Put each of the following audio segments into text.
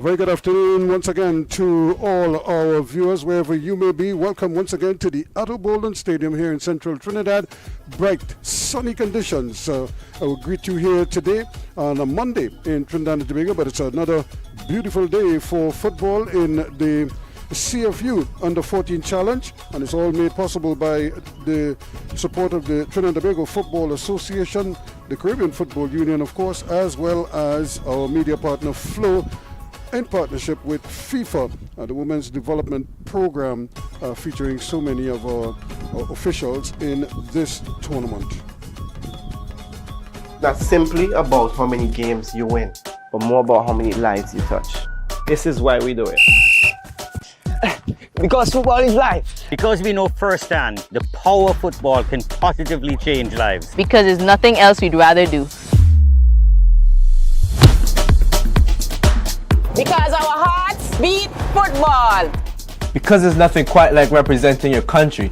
Very good afternoon once again to all our viewers, wherever you may be. Welcome once again to the Atto Bolden Stadium here in central Trinidad. Bright, sunny conditions. I will greet you here today on a Monday in Trinidad and Tobago, but it's another beautiful day for football in the CFU Under-14 Challenge, and it's all made possible by the support of the Trinidad and Tobago Football Association, the Caribbean Football Union, of course, as well as our media partner Flow, in partnership with FIFA, the Women's Development Program, featuring so many of our officials in this tournament. Not simply about how many games you win, but more about how many lives you touch. This is why we do it. Because football is life. Because we know firsthand the power of football can positively change lives. Because there's nothing else we'd rather do. Because our hearts beat football. Because there's nothing quite like representing your country.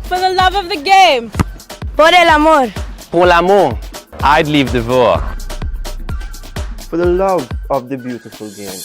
For the love of the game. Por el amor. Pour l'amour. I'd leave the voix. For the love of the beautiful game.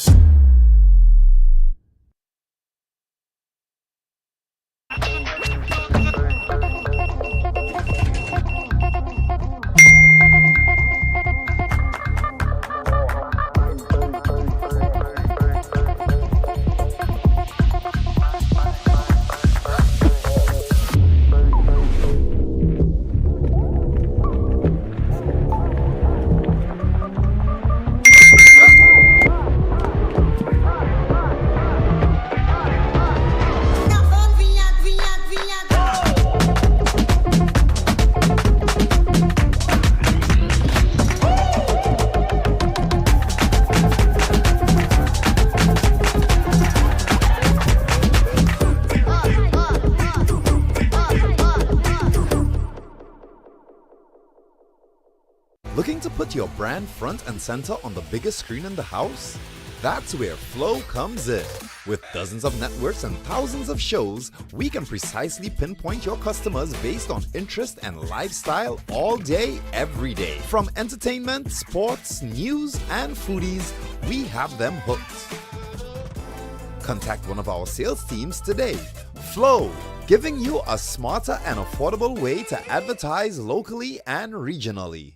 Looking to put your brand front and center on the biggest screen in the house? That's where Flow comes in. With dozens of networks and thousands of shows, we can precisely pinpoint your customers based on interest and lifestyle all day, every day. From entertainment, sports, news, and foodies, we have them hooked. Contact one of our sales teams today. Flow, giving you a smarter and affordable way to advertise locally and regionally.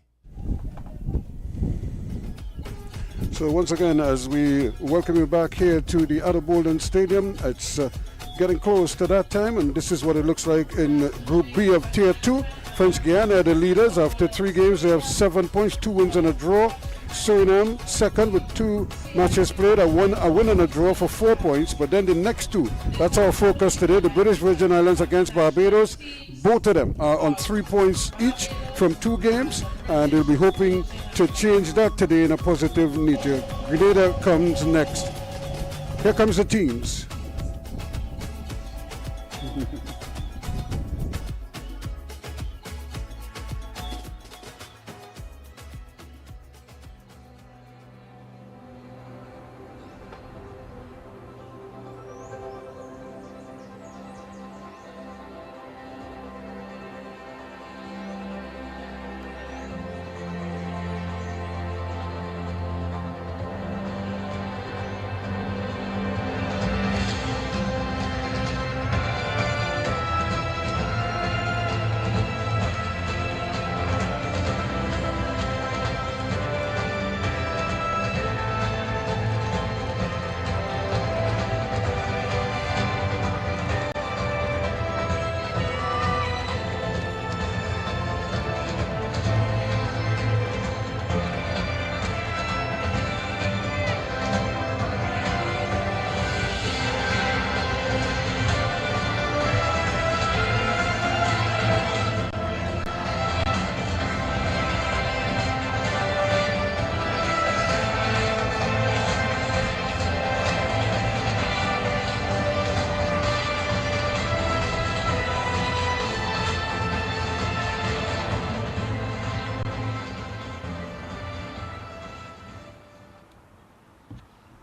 So once again, as we welcome you back here to the Atto Bolden Stadium, it's getting close to that time, and this is what it looks like in Group B of Tier 2. French Guiana are the leaders. After 3 games, they have 7 points, 2 wins and a draw. Suriname second with 2 matches played, a win and a draw for 4 points. But then the next 2, that's our focus today. The British Virgin Islands against Barbados. Both of them are on 3 points each from 2 games, and they'll be hoping to change that today in a positive nature. Grenada comes next. Here comes the teams.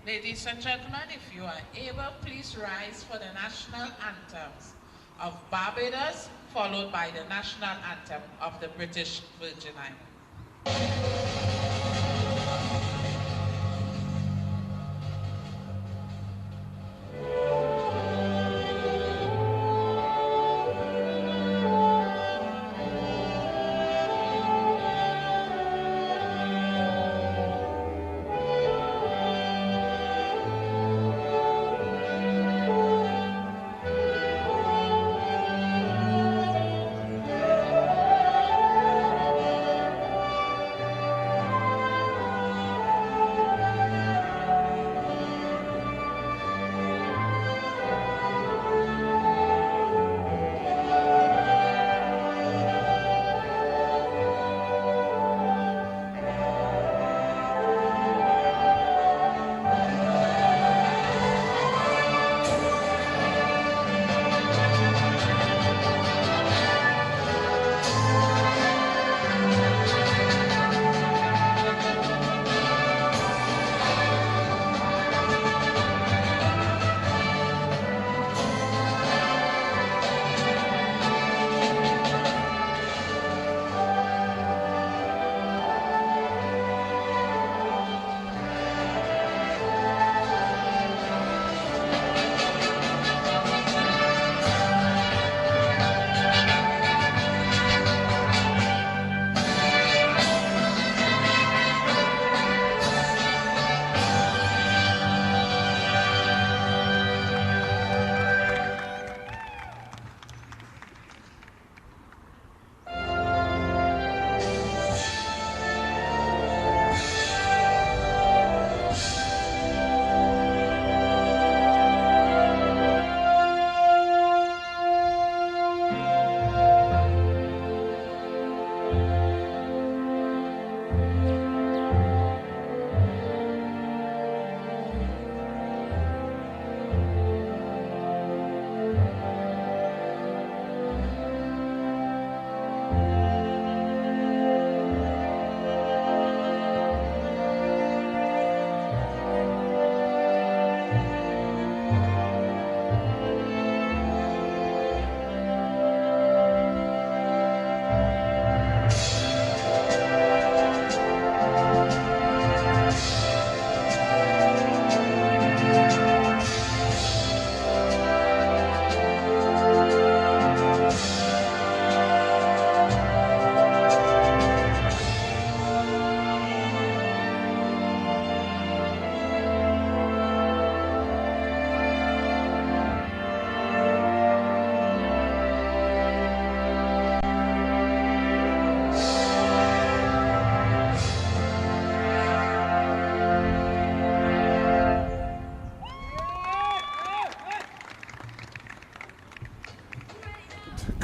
Ladies and gentlemen, if you are able, please rise for the national anthems of Barbados, followed by the national anthem of the British Virgin Islands.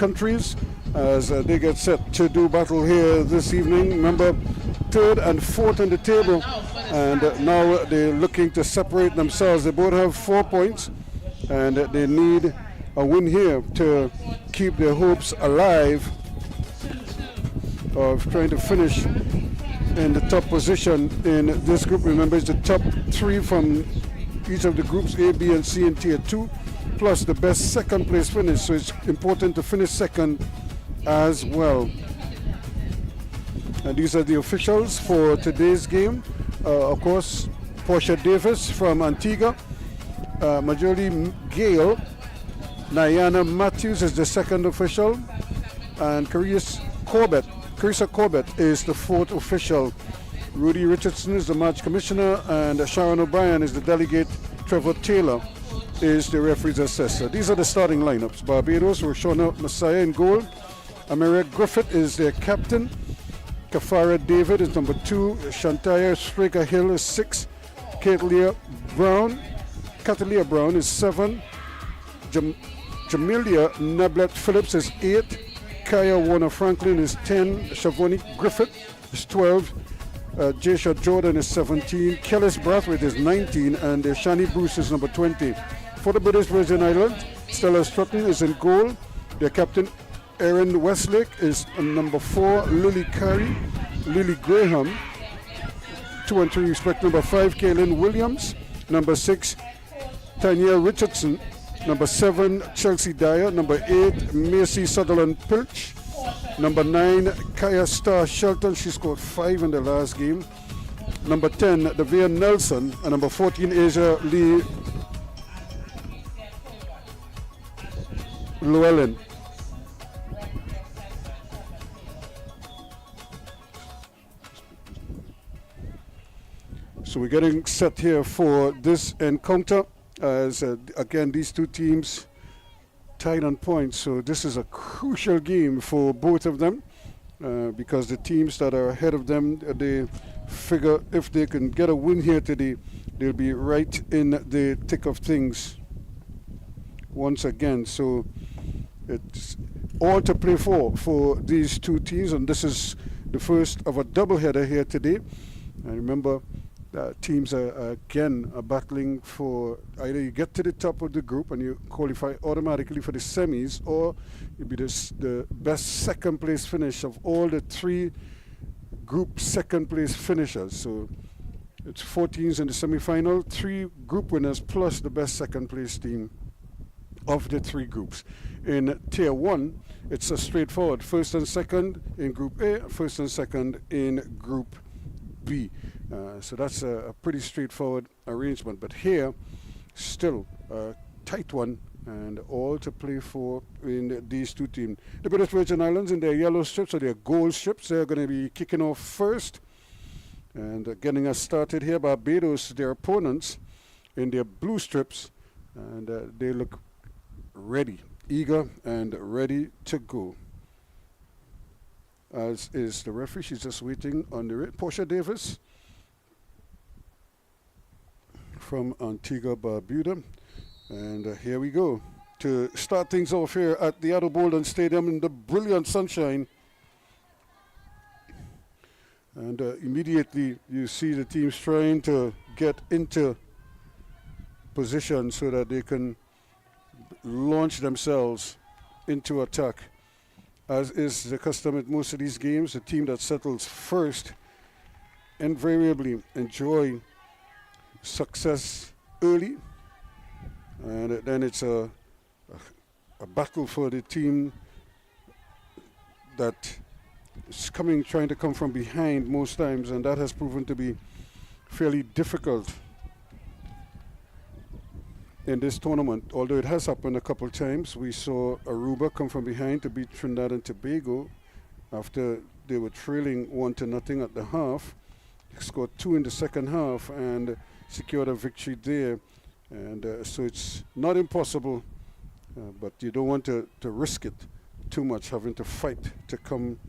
countries as they get set to do battle here this evening. Remember, third and fourth on the table, and now they're looking to separate themselves. They both have 4 points, and they need a win here to keep their hopes alive of trying to finish in the top position in this group. Remember, it's the top 3 from each of the groups, A, B, and C in Tier 2, plus the best second place finish. So it's important to finish second as well. And these are the officials for today's game. Of course, Portia Davis from Antigua, Majority Gale, Niana Matthews is the second official, and Carissa Corbett is the fourth official. Rudy Richardson is the match commissioner, and Sharon O'Brien is the delegate. Trevor Taylor is the referee's assessor. These are the starting lineups. Barbados, Roshona Messiah in goal. Amaria Griffith is their captain. Kafara David is number 2. Shantaya Straker Hill is 6. Catalia Brown is 7. Jamelia Nablet Phillips is 8. Kaya Warner Franklin is 10. Shavoni Griffith is 12. Jasha Jordan is 17. Kellis Brathwaite is 19. And Shani Bruce is number 20. For the British Virgin Islands, Stella Strutton is in goal. Their captain Erin Westlake is number 4. Lily Carey, Lily Graham, 2 and 3 respect. Number 5, Kaylin Williams. Number 6, Tanya Richardson. Number 7, Chelsea Dyer. Number 8, Macy Sutherland Pilch. Number 9, Kaya Star Shelton. She scored 5 in the last game. Number 10, Devea Nelson. And number 14, Asia Lee Llewellyn. So we're getting set here for this encounter as again these two teams tied on points. So this is a crucial game for both of them because the teams that are ahead of them, they figure if they can get a win here today, they'll be right in the thick of things once again. So it's all to play for these two teams, and this is the first of a doubleheader here today. And remember, teams are battling for either you get to the top of the group and you qualify automatically for the semis, or you'll be the best second place finish of all the 3 group second place finishers. So it's 4 teams in the semi-final, 3 group winners plus the best second place team of the 3 groups. In Tier 1, it's a straightforward first and second in Group A, first and second in Group B. So that's a pretty straightforward arrangement. But here, still a tight one, and all to play for in these two teams. The British Virgin Islands in their yellow strips or their gold strips, they're going to be kicking off first. And getting us started here, Barbados, their opponents, in their blue strips, and they look ready, eager and ready to go. As is the referee, she's just waiting on the Portia Davis from Antigua, Barbuda. And here we go to start things off here at the Addo Bolden Stadium in the brilliant sunshine. And immediately you see the teams trying to get into position so that they can launch themselves into attack. As is the custom at most of these games, the team that settles first invariably enjoy success early, and then it's a battle for the team that is trying to come from behind most times, and that has proven to be fairly difficult in this tournament. Although it has happened a couple times. We saw Aruba come from behind to beat Trinidad and Tobago after they were trailing 1-0 at the half. They scored 2 in the second half and secured a victory there. And so it's not impossible, but you don't want to risk it too much, having to fight to come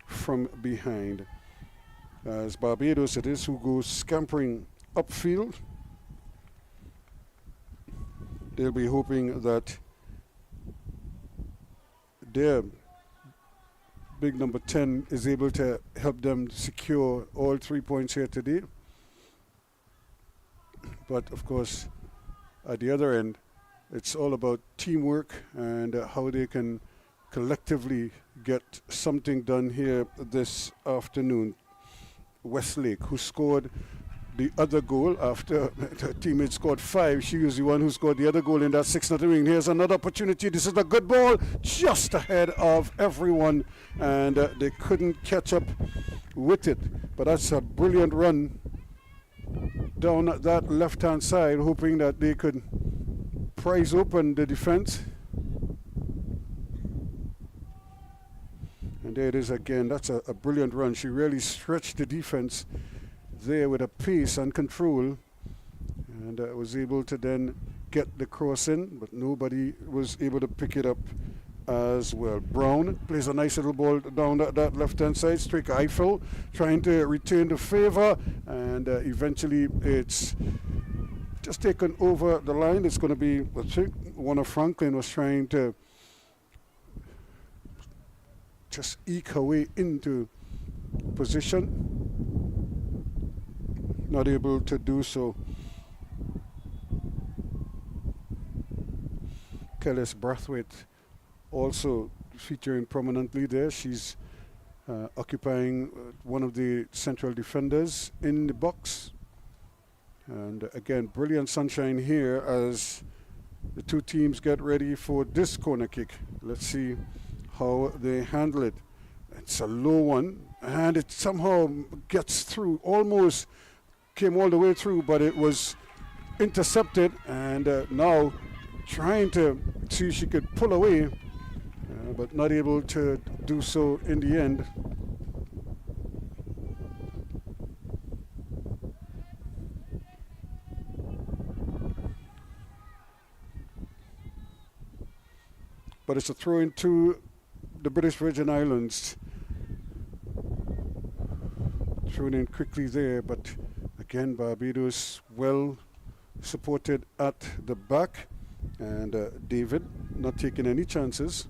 from behind. As Barbados it is who goes scampering upfield. They'll be hoping that their big number 10 is able to help them secure all 3 points here today. But of course, at the other end, it's all about teamwork and how they can collectively get something done here this afternoon. Westlake, who scored the other goal after her teammate scored 5. She was the one who scored the other goal in that 6-0 win. Here's another opportunity. This is a good ball just ahead of everyone, and they couldn't catch up with it. But that's a brilliant run down that left-hand side, hoping that they could prise open the defense. And there it is again. That's a brilliant run. She really stretched the defense there with a pace and control, and was able to then get the cross in, but nobody was able to pick it up as well. Brown plays a nice little ball down that left-hand side. Striker Eiffel trying to return the favor, and eventually it's just taken over the line. It's going to be, I think, Warner Franklin was trying to just eke her way into position. Not able to do so. Kellis Brathwaite also featuring prominently there. She's occupying one of the central defenders in the box. And again, brilliant sunshine here as the two teams get ready for this corner kick. Let's see how they handle it. It's a low one, and it somehow gets through, almost came all the way through, but it was intercepted, and now trying to see if she could pull away, but not able to do so in the end. But it's a throw into the British Virgin Islands. Thrown in quickly there, but again, Barbados well supported at the back, and David not taking any chances.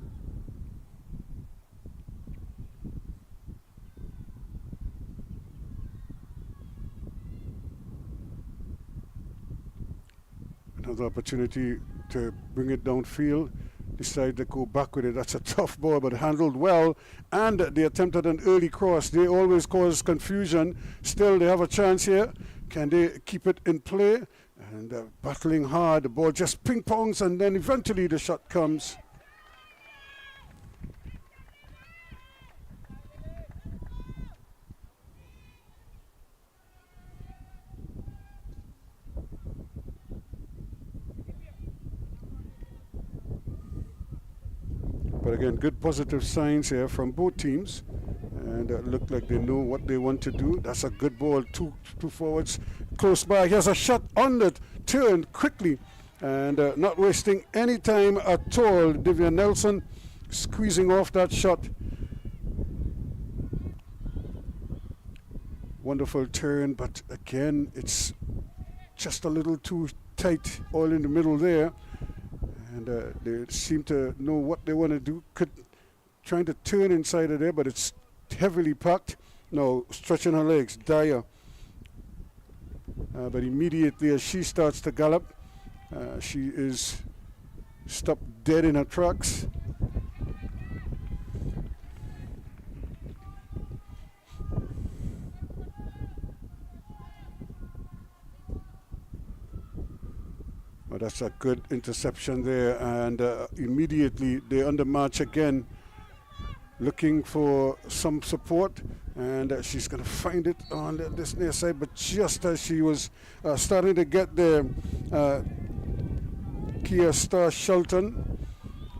Another opportunity to bring it downfield. Decide to go back with it. That's a tough ball, but handled well. And they attempted an early cross. They always cause confusion. Still, they have a chance here. Can they keep it in play? And battling hard. The ball just ping-pongs, and then eventually the shot comes. But again, good positive signs here from both teams, and look like they know what they want to do. That's a good ball, two forwards close by. Here's a shot on the turn quickly, and not wasting any time at all. Vivian Nelson squeezing off that shot. Wonderful turn, but again, it's just a little too tight all in the middle there. And they seem to know what they want to do. Trying to turn inside of there, but it's heavily packed. Now stretching her legs, Dyer. But immediately as she starts to gallop, she is stopped dead in her tracks. Well, that's a good interception there, and immediately they're on the march again, looking for some support, and she's going to find it on this near side, but just as she was starting to get there, Kia Star Shelton,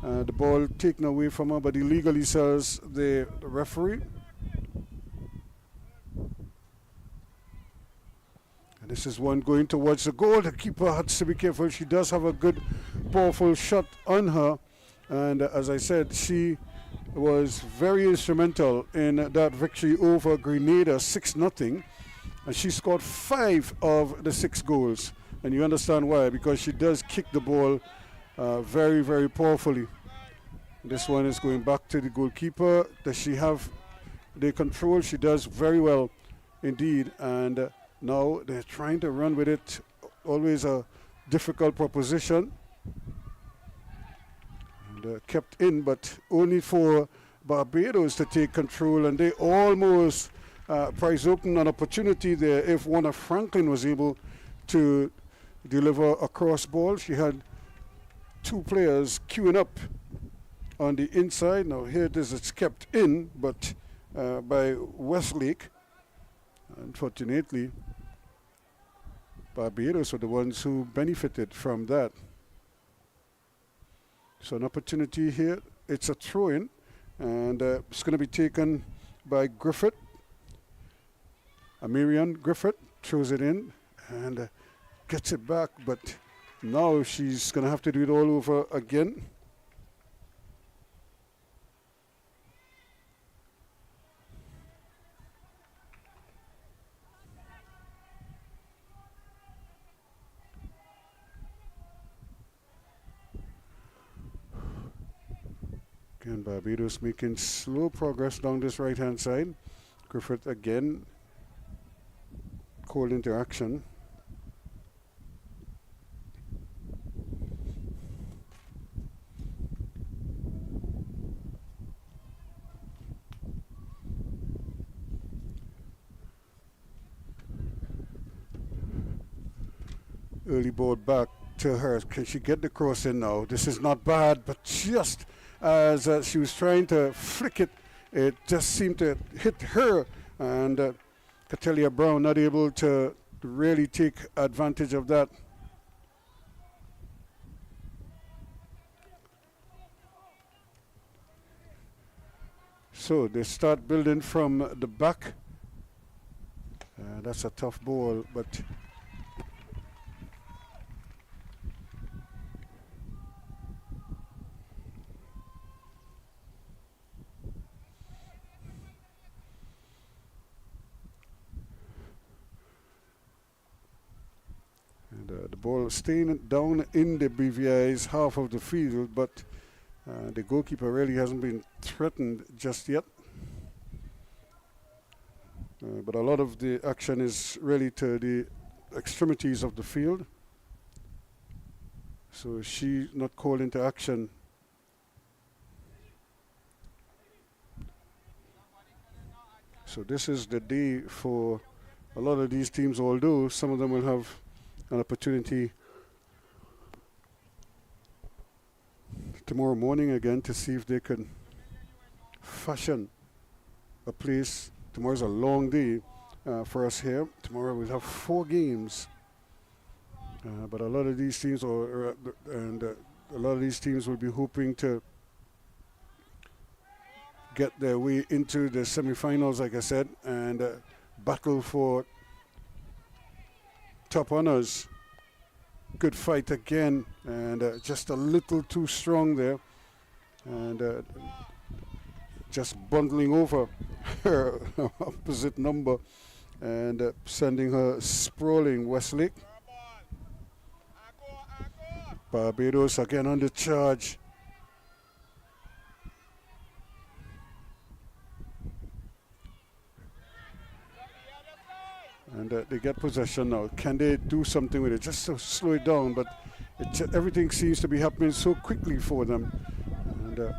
the ball taken away from her, but illegally, says the referee. And this is one going towards the goal. The keeper has to be careful. She does have a good, powerful shot on her. And as I said, she was very instrumental in that victory over Grenada, 6-0. And she scored 5 of the 6 goals. And you understand why, because she does kick the ball very, very powerfully. This one is going back to the goalkeeper. Does she have the control? She does very well indeed. And now they're trying to run with it. Always a difficult proposition. And kept in, but only for Barbados to take control. And they almost prize open an opportunity there if one of Franklin was able to deliver a cross ball. She had two players queuing up on the inside. Now here it is, it's kept in, but by Westlake. Unfortunately, Barbados were the ones who benefited from that. So an opportunity here. It's a throw-in, and it's going to be taken by Griffith. Amirian Griffith throws it in and gets it back, but now she's going to have to do it all over again. Again, Barbados making slow progress down this right-hand side. Griffith again called into action. Early ball back to her. Can she get the cross in now? This is not bad, but just as she was trying to flick it, it just seemed to hit her, and Catellia Brown not able to really take advantage of that. So they start building from the back. That's a tough ball, but the ball staying down in the BVI's half of the field, but the goalkeeper really hasn't been threatened just yet. But a lot of the action is really to the extremities of the field. So she's not called into action. So this is the day for a lot of these teams, although some of them will have an opportunity tomorrow morning again to see if they can fashion a place. Tomorrow's a long day for us here. Tomorrow we'll have 4 games, but a lot of these teams a lot of these teams will be hoping to get their way into the semi-finals, like I said, and battle for top honors. Good fight again, and just a little too strong there, and just bundling over her opposite number and sending her sprawling. Westlake. Barbados again on the charge. And they get possession now. Can they do something with it? Just to slow it down, but everything seems to be happening so quickly for them. And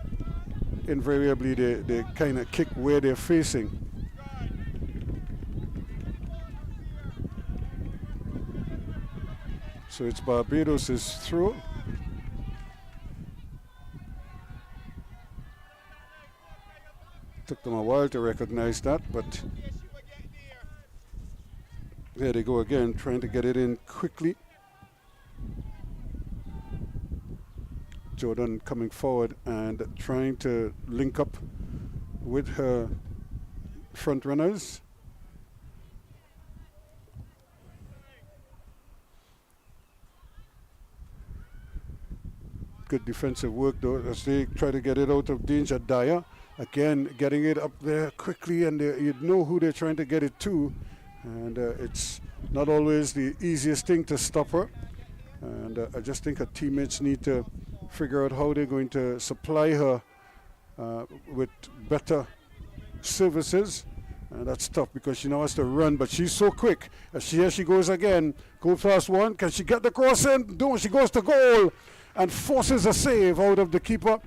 invariably they kind of kick where they're facing. So it's Barbados' throw. Took them a while to recognize that, but there they go again, trying to get it in quickly. Jordan coming forward and trying to link up with her front runners. Good defensive work though as they try to get it out of danger. Dyer again getting it up there quickly, and you know who they're trying to get it to. And it's not always the easiest thing to stop her. And I just think her teammates need to figure out how they're going to supply her with better services. That's tough because she now has to run, but she's so quick. Here she goes again. Go fast one. Can she get the cross in? No, she goes to goal and forces a save out of the keeper,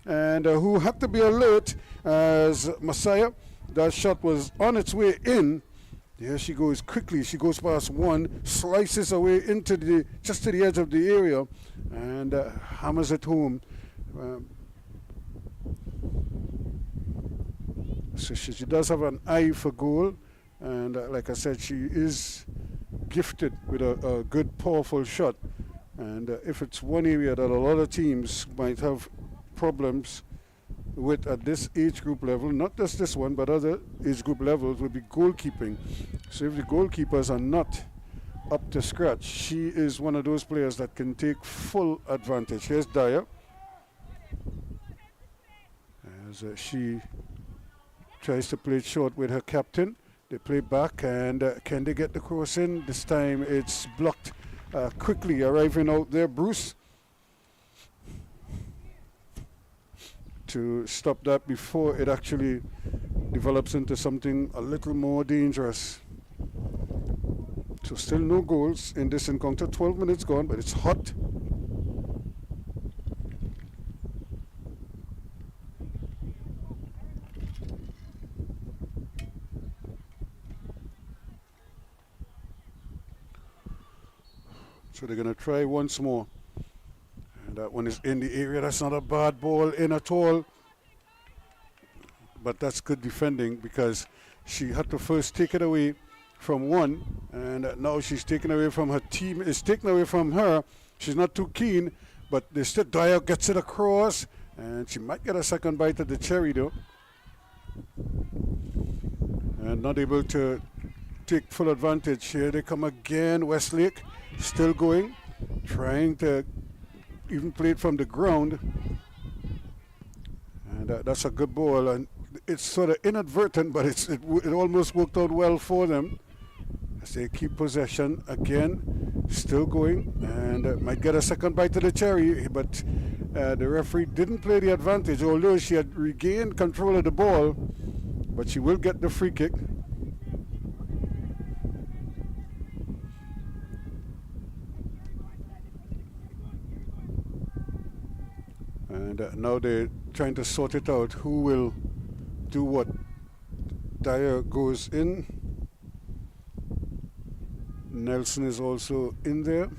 and who had to be alert as Messiah. That shot was on its way in. Here she goes quickly. She goes past one, slices away into just to the edge of the area, and hammers it home. So she does have an eye for goal, and like I said, she is gifted with a good, powerful shot. And if it's one area that a lot of teams might have problems with at this age group level, not just this one, but other age group levels, would be goalkeeping. So if the goalkeepers are not up to scratch, she is one of those players that can take full advantage. Here's Dyer, as she tries to play it short with her captain. They play back, and can they get the cross in? This time it's blocked quickly, arriving out there, Bruce, to stop that before it actually develops into something a little more dangerous. So still no goals in this encounter. 12 minutes gone, but it's hot. So they're going to try once more. And that one is in the area. That's not a bad ball in at all. But that's good defending, because she had to first take it away from one. And now she's taken away from her team. It's taken away from her. She's not too keen. But they still, Dyer gets it across. And she might get a second bite at the cherry though. And not able to take full advantage. Here they come again. Westlake still going, trying to even play it from the ground, and that's a good ball, and it's sort of inadvertent, but it almost worked out well for them as they keep possession again, still going, and might get a second bite of the cherry, but the referee didn't play the advantage, although she had regained control of the ball, but she will get the free kick. And now they're trying to sort it out. Who will do what? Dyer goes in. Nelson is also in there.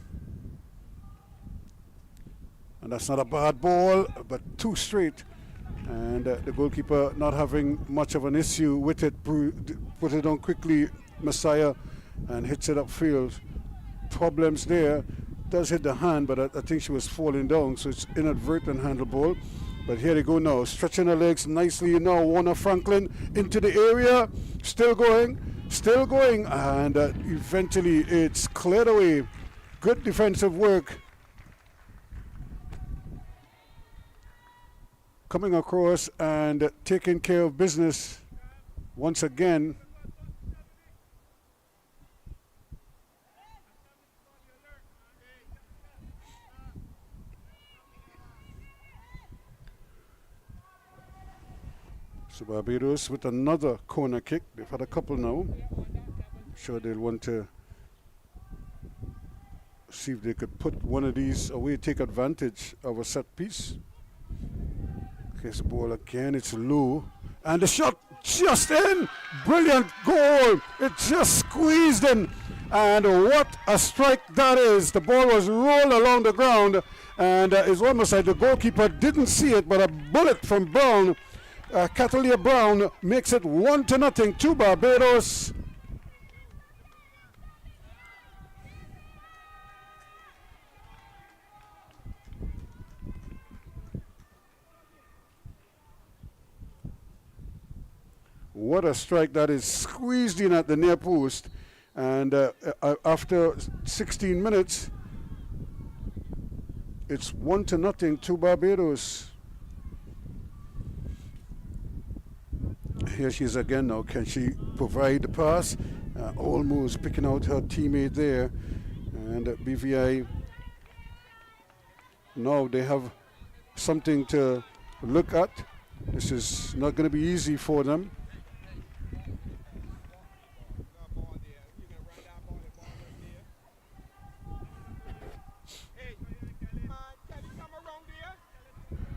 And that's not a bad ball, but too straight. And the goalkeeper not having much of an issue with it. Put it on quickly, Messiah, and hits it upfield. Problems there. Does hit the hand, but I think she was falling down, so it's inadvertent handle ball. But here they go now, stretching her legs nicely now. Warner Franklin into the area, still going, and eventually it's cleared away. Good defensive work. Coming across and taking care of business once again. So Barbados with another corner kick. They've had a couple now. I'm sure they'll want to see if they could put one of these away, take advantage of a set piece. Here's the ball again. It's low. And the shot just in. Brilliant goal. It just squeezed in. And what a strike that is. The ball was rolled along the ground. And it's almost like the goalkeeper didn't see it, but a bullet from Brown, Catalia Brown, makes it 1-0 to Barbados. What a strike that is, squeezed in at the near post. And after 16 minutes, it's 1-0 to Barbados. Here she is again now. Can she provide the pass? Almost picking out her teammate there. And BVI, now they have something to look at. This is not going to be easy for them.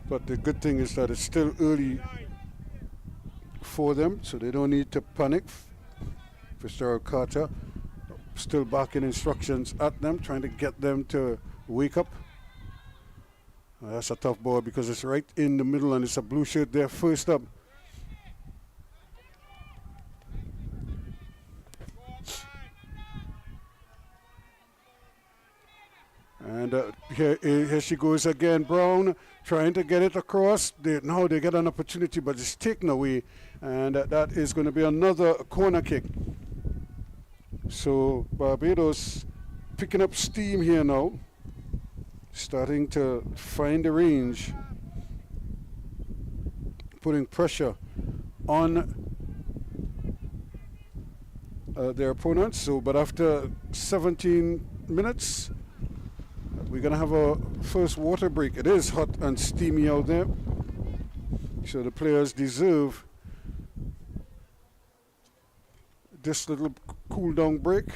But the good thing is that it's still early for them, so they don't need to panic. Fitzgerald Carter still barking instructions at them, trying to get them to wake up. That's a tough ball because it's right in the middle and it's a blue shirt there first up. And here she goes again. Brown trying to get it across. Now they get an opportunity, but it's taken away. And that is going to be another corner kick. So Barbados picking up steam here now. Starting to find the range. Putting pressure on their opponents. So, but after 17 minutes, we're going to have a first water break. It is hot and steamy out there. So the players deserve this little cool down break.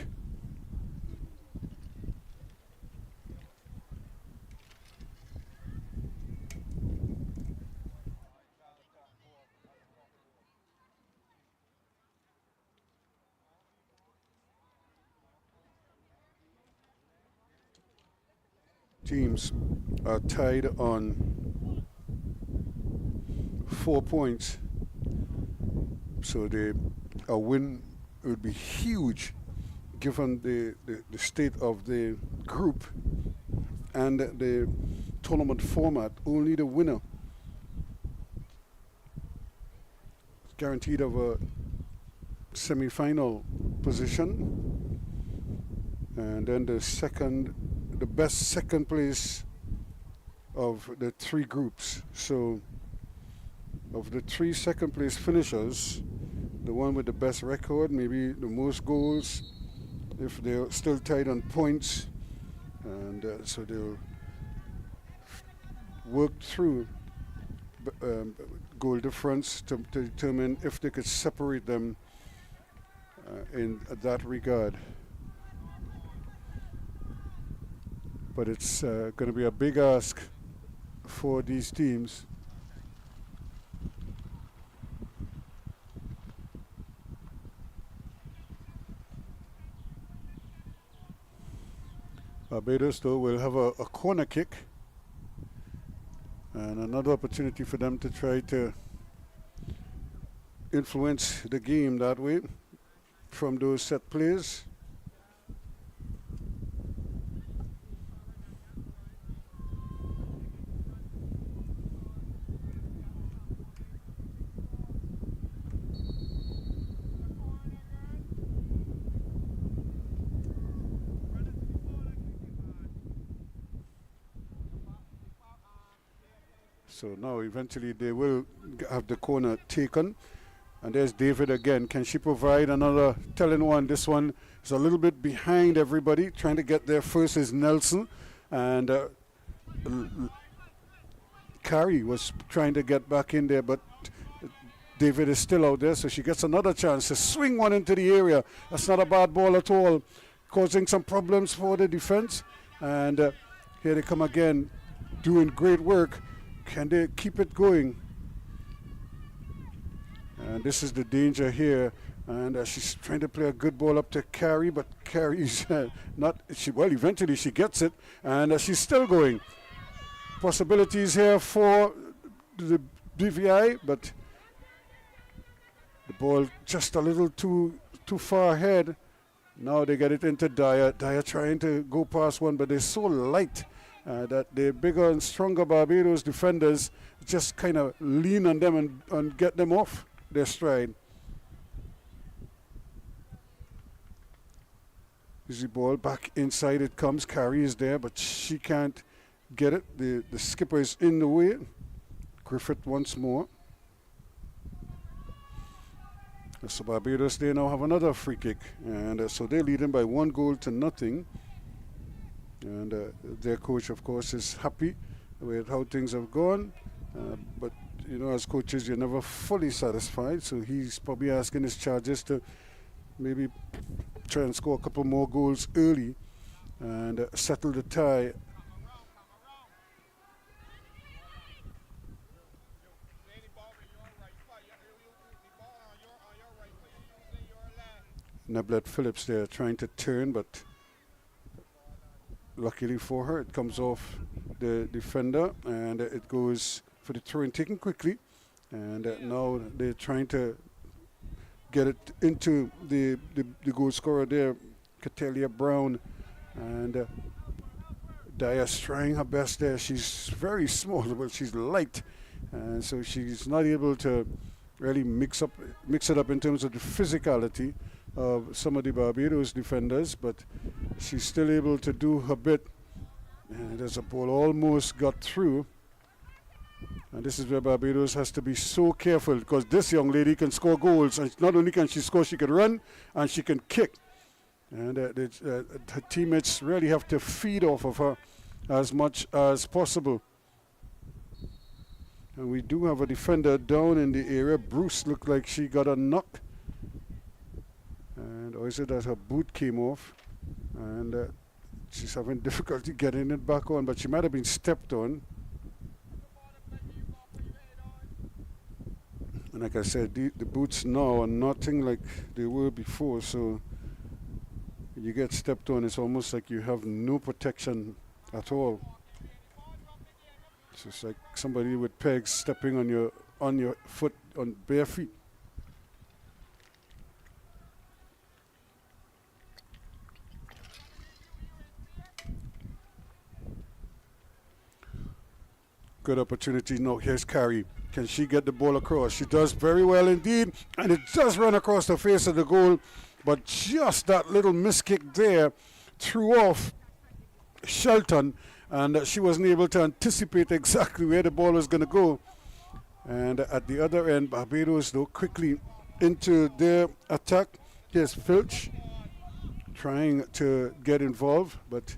Teams are tied on 4 points, so a win would be huge given the state of the group and the tournament format. Only the winner is guaranteed of a semi-final position, and then the best second place of the three groups. So of the three second place finishers, the one with the best record, maybe the most goals, if they're still tied on points, and so they'll work through goal difference to determine if they could separate them in that regard. But it's going to be a big ask for these teams. Barbados, though, will have a corner kick and another opportunity for them to try to influence the game that way from those set plays. So now eventually they will have the corner taken. And there's David again. Can she provide another telling one? This one is a little bit behind everybody. Trying to get there first is Nelson. And Carrie was trying to get back in there, but David is still out there. So she gets another chance to swing one into the area. That's not a bad ball at all. Causing some problems for the defense. And here they come again, doing great work. Can they keep it going? And this is the danger here. And she's trying to play a good ball up to Carrie, but Carrie's not. Well, eventually she gets it, and she's still going. Possibilities here for the BVI, but the ball just a little too far ahead. Now they get it into Dyer. Dyer trying to go past one, but they're so light. That the bigger and stronger Barbados defenders just kind of lean on them and get them off their stride. Easy ball, back inside it comes. Carrie is there, but she can't get it. The skipper is in the way. Griffith once more. So Barbados, they now have another free kick. And so they're leading by 1-0. And their coach, of course, is happy with how things have gone. But you know, as coaches, you're never fully satisfied. So he's probably asking his charges to maybe try and score a couple more goals early and settle the tie. Neblet Phillips there trying to turn, but luckily for her, it comes off the defender and it goes for the throw-in, taken quickly. And now they're trying to get it into the goal scorer there, Catelia Brown. And Dias trying her best there. She's very small, but she's light. And so she's not able to really mix it up in terms of the physicality of some of the Barbados defenders, but she's still able to do her bit. And as the ball almost got through, and this is where Barbados has to be so careful, because this young lady can score goals, and not only can she score, she can run and she can kick. And her teammates really have to feed off of her as much as possible. And we do have a defender down in the area. Bruce looked like she got a knock. And or is it that her boot came off? And she's having difficulty getting it back on, but she might have been stepped on. And like I said, the boots now are nothing like they were before, so you get stepped on, it's almost like you have no protection at all. So it's like somebody with pegs stepping on your foot, on bare feet. Good opportunity. No, here's Carrie. Can she get the ball across? She does very well indeed, and it does run across the face of the goal, but just that little miss kick there threw off Shelton, and she wasn't able to anticipate exactly where the ball was going to go. And at the other end, Barbados, though, quickly into their attack. Here's Filch trying to get involved, but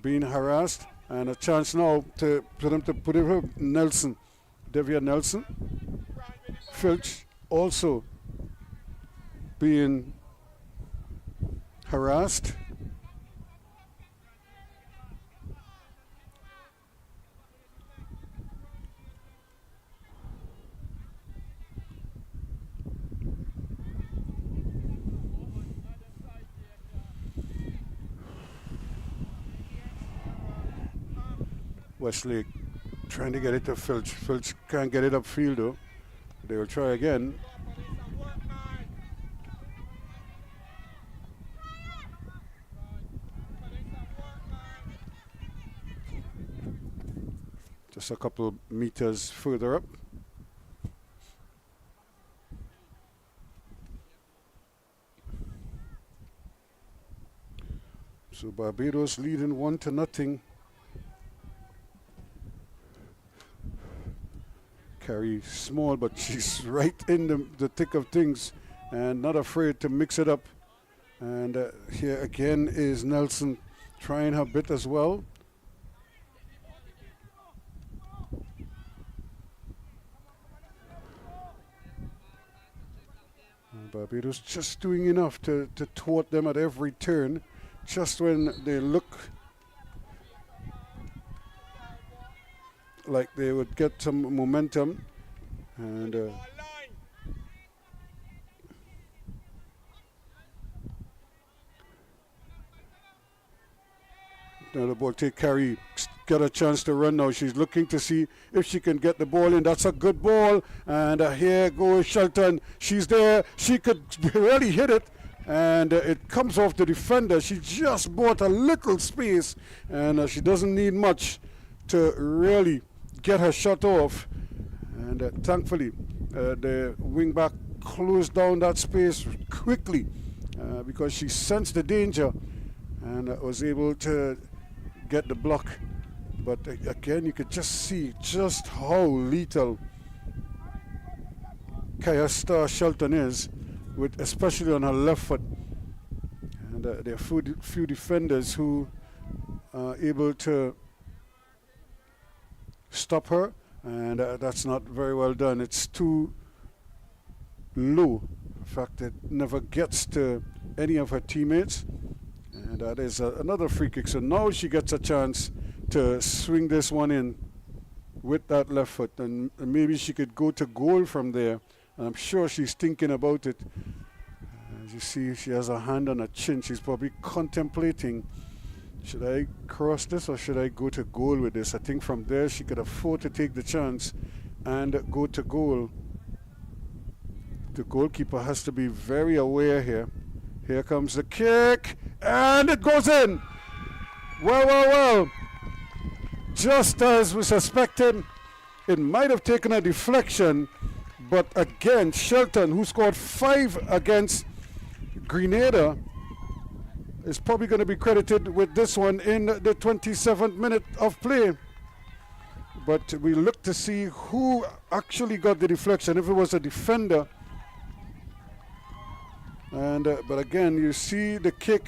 being harassed. And a chance now for them to put it with Nelson, Devia Nelson. Filch also being harassed. Westlake trying to get it to Filch. Filch can't get it upfield though. They will try again. Just a couple meters further up. So Barbados leading 1-0. Carrie small, but she's right in the thick of things and not afraid to mix it up. And here again is Nelson trying her bit as well. And Barbados just doing enough to thwart them at every turn, just when they look like they would get some momentum. And now the ball take Carrie, get a chance to run now. She's looking to see if she can get the ball in. That's a good ball. And here goes Shelton. She's there. She could really hit it. And it comes off the defender. She just bought a little space. And she doesn't need much to really get her shot off. And thankfully, the wing back closed down that space quickly because she sensed the danger and was able to get the block. But again, you could just see just how lethal Kaya Star Shelton is, with especially on her left foot. And there are few defenders who are able to stop her. And that's not very well done. It's too low. In fact, it never gets to any of her teammates. And that is another free kick. So now she gets a chance to swing this one in with that left foot. And maybe she could go to goal from there. And I'm sure she's thinking about it. As you see, she has a hand on her chin. She's probably contemplating, should I cross this or should I go to goal with this? I think from there she could afford to take the chance and go to goal. The goalkeeper has to be very aware here. Here comes the kick, and it goes in. Well. Just as we suspected, it might have taken a deflection, but again, Shelton, who scored 5 against Grenada, is probably going to be credited with this one in the 27th minute of play. But we look to see who actually got the deflection, if it was a defender. And but again, you see the kick,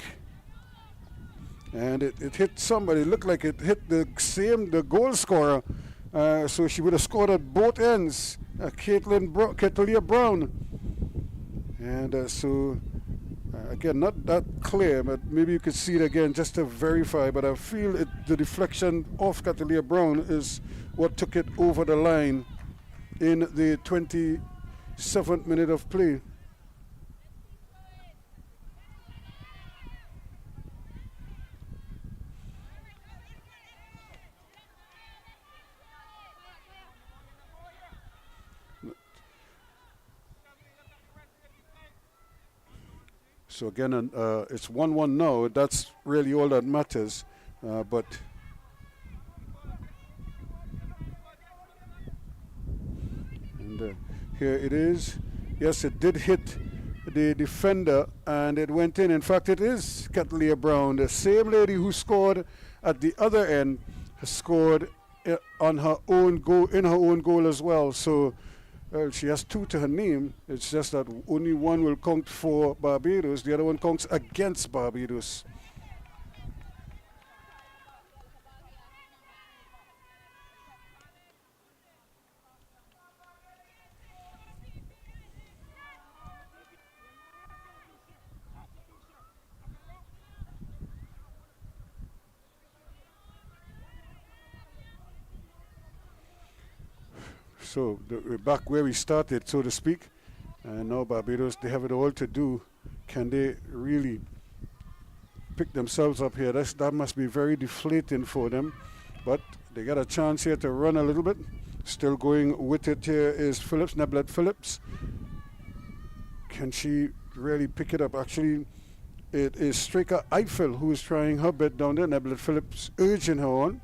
and it hit somebody. It looked like it hit the goal scorer. So she would have scored at both ends, Katelia Brown. And so again, not that clear, but maybe you could see it again just to verify. But I feel the deflection off Katelia Brown is what took it over the line in the 27th minute of play. So again, it's 1-1 now. That's really all that matters. But and here it is. Yes, it did hit the defender, and it went in. In fact, it is Katelia Brown, the same lady who scored at the other end, has scored on her own goal, in her own goal as well. So. Well, she has 2 to her name. It's just that only one will count for Barbados. The other one counts against Barbados. So we're back where we started, so to speak. And now Barbados, they have it all to do. Can they really pick themselves up here? That must be very deflating for them. But they got a chance here to run a little bit. Still going with it here is Phillips, Neblet Phillips. Can she really pick it up? Actually, it is striker Eiffel who is trying her bit down there. Neblet Phillips urging her on.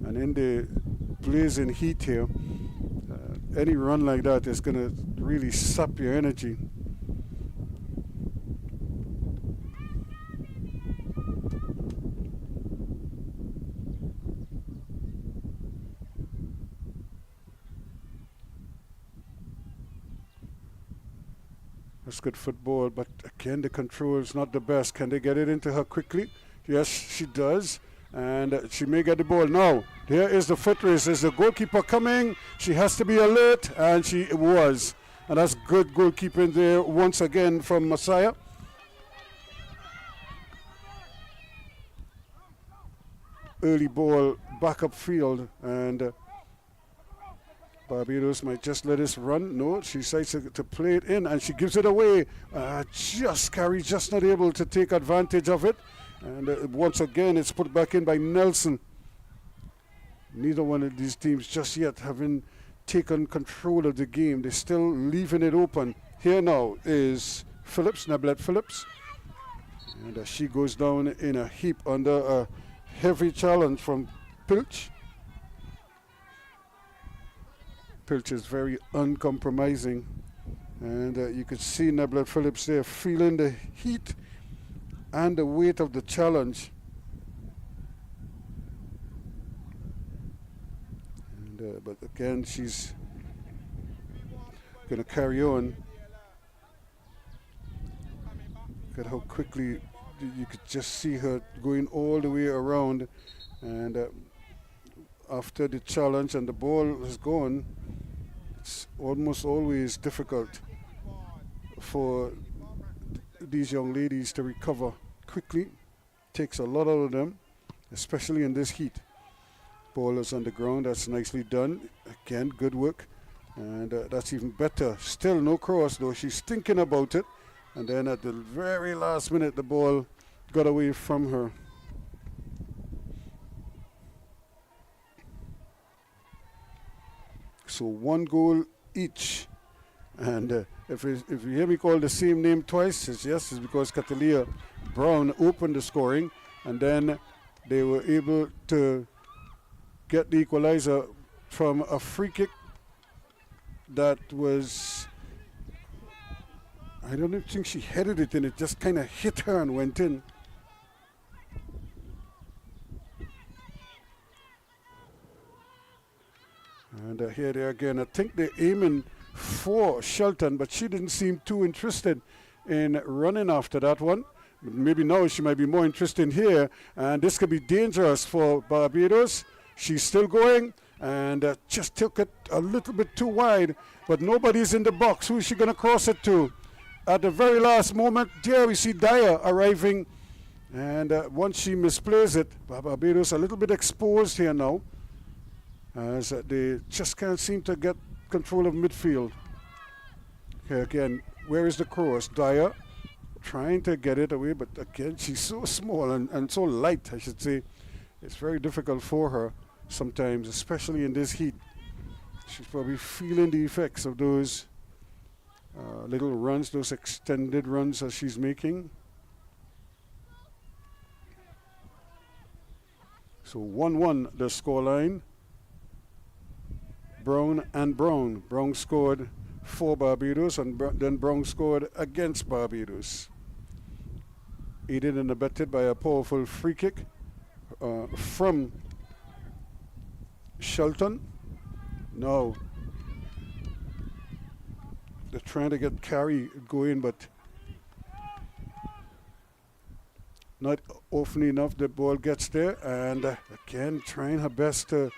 And in the blazing heat here, any run like that is going to really sap your energy. That's good football, but again, the control is not the best. Can they get it into her quickly? Yes, she does. And she may get the ball now. Here is the foot race. Is the goalkeeper coming? She has to be alert, and she was. And that's good goalkeeping there once again from Messiah. Early ball back upfield, and Barbados might just let us run. No, she decides to play it in, and she gives it away. Carrie just not able to take advantage of it. And once again, it's put back in by Nelson. Neither one of these teams just yet having taken control of the game. They're still leaving it open. Here now is Phillips, Neblet Phillips. And she goes down in a heap under a heavy challenge from Pilch. Pilch is very uncompromising. And you could see Neblet Phillips there feeling the heat and the weight of the challenge. And, but again, she's going to carry on. Look at how quickly you could just see her going all the way around. And after the challenge and the ball is gone, it's almost always difficult for these young ladies to recover quickly. Takes a lot out of them, especially in this heat. Ball is on the ground. That's nicely done. Again, good work. And that's even better. Still no cross, though. She's thinking about it. And then at the very last minute, the ball got away from her. So 1 goal each. And if you hear me call the same name twice, it's because Catalia Brown opened the scoring. And then they were able to get the equalizer from a free kick that was, I don't even think she headed it in, it just kind of hit her and went in. And here they are again. I think they're aiming for Shelton, but she didn't seem too interested in running after that one. Maybe now she might be more interested here, and this could be dangerous for Barbados. She's still going, and just took it a little bit too wide, but nobody's in the box. Who is she going to cross it to? At the very last moment, there we see Dyer arriving, and once she misplays it, Barbados a little bit exposed here now, as they just can't seem to get control of midfield. Okay, again, where is the cross? Dyer trying to get it away, but again, she's so small and so light, I should say. It's very difficult for her sometimes, especially in this heat. She's probably feeling the effects of those little runs, those extended runs that she's making. So 1-1 the scoreline. Brown and Brown. Brown scored for Barbados, and then Brown scored against Barbados. Aided and abetted by a powerful free kick from Shelton. Now they're trying to get Carey going, but not often enough the ball gets there, and again trying her best to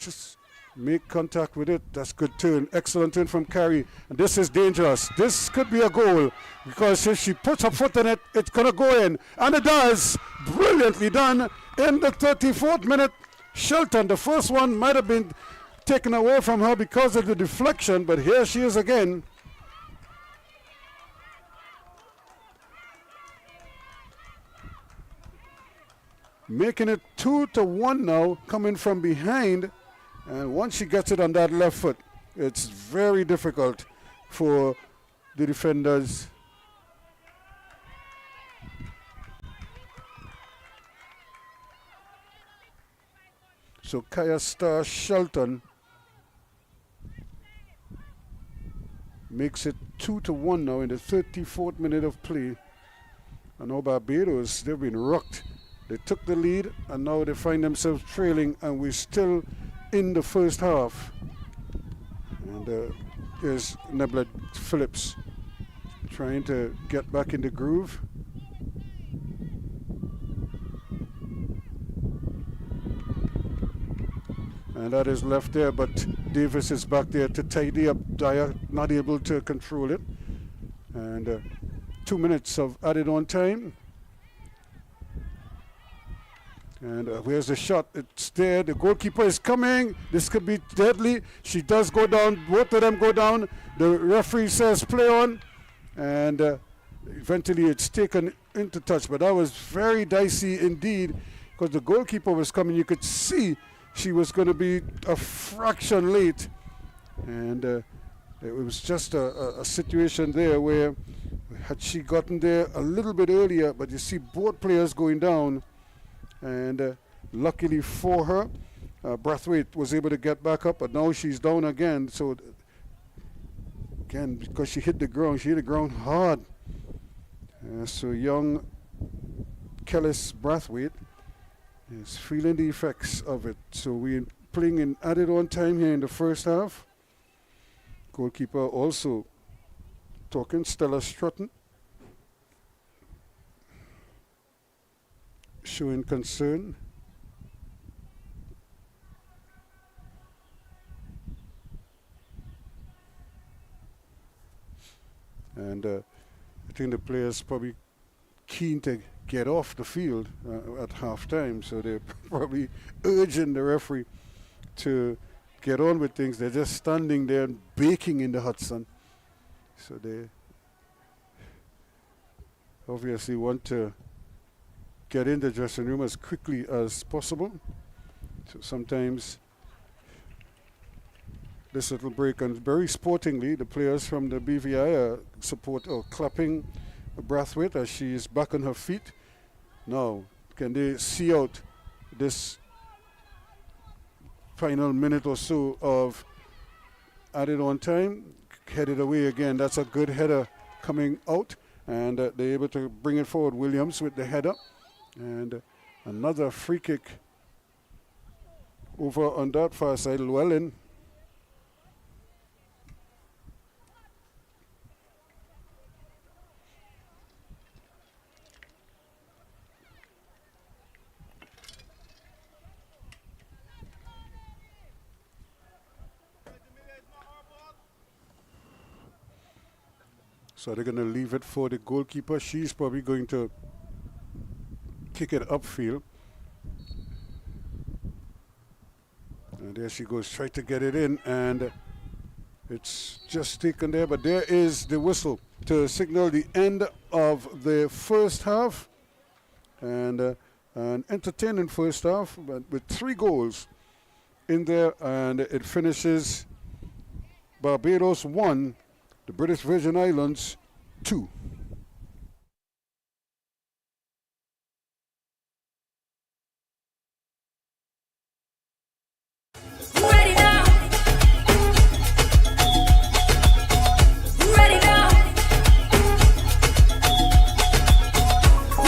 just make contact with it. That's good turn. Excellent turn from Carey. And this is dangerous. This could be a goal, because if she puts her foot in it, it's going to go in. And it does. Brilliantly done in the 34th minute. Shelton, the first one might have been taken away from her because of the deflection, but here she is again. Making it 2-1 now, coming from behind. And once she gets it on that left foot, it's very difficult for the defenders. So Kaya Star Shelton makes it 2-1 now in the 34th minute of play. And now Barbados, they've been rocked. They took the lead, and now they find themselves trailing, and we're still in the first half. And here's Nebla Phillips trying to get back in the groove. And that is left there, but Davis is back there to tidy up. Dyer not able to control it. And 2 minutes of added on time. And where's the shot? It's there. The goalkeeper is coming. This could be deadly. She does go down. Both of them go down. The referee says play on. And eventually it's taken into touch. But that was very dicey indeed, because the goalkeeper was coming. You could see she was going to be a fraction late. And it was just a situation there where had she gotten there a little bit earlier, but you see both players going down. And luckily for her, Brathwaite was able to get back up, but now she's down again. So again, because she hit the ground hard. So young Kellis Brathwaite is feeling the effects of it. So we're playing in added on time here in the first half. Goalkeeper also talking, Stella Strutton, showing concern. And I think the players probably keen to get off the field at halftime, so they're probably urging the referee to get on with things. They're just standing there and baking in the hot sun. So they obviously want to get in the dressing room as quickly as possible. So sometimes this little break, and very sportingly, the players from the BVI support or clapping Brathwaite as she is back on her feet. Now, can they see out this final minute or so of added on time? Headed away again. That's a good header coming out, and they're able to bring it forward. Williams with the header, and another free kick over on that far side. Llewellyn. So they're going to leave it for the goalkeeper. She's probably going to kick it upfield. And there she goes, try to get it in, and it's just taken there. But there is the whistle to signal the end of the first half. And an entertaining first half, but with 3 goals in there, and it finishes Barbados 1, the British Virgin Islands 2. Ready now. Ready now.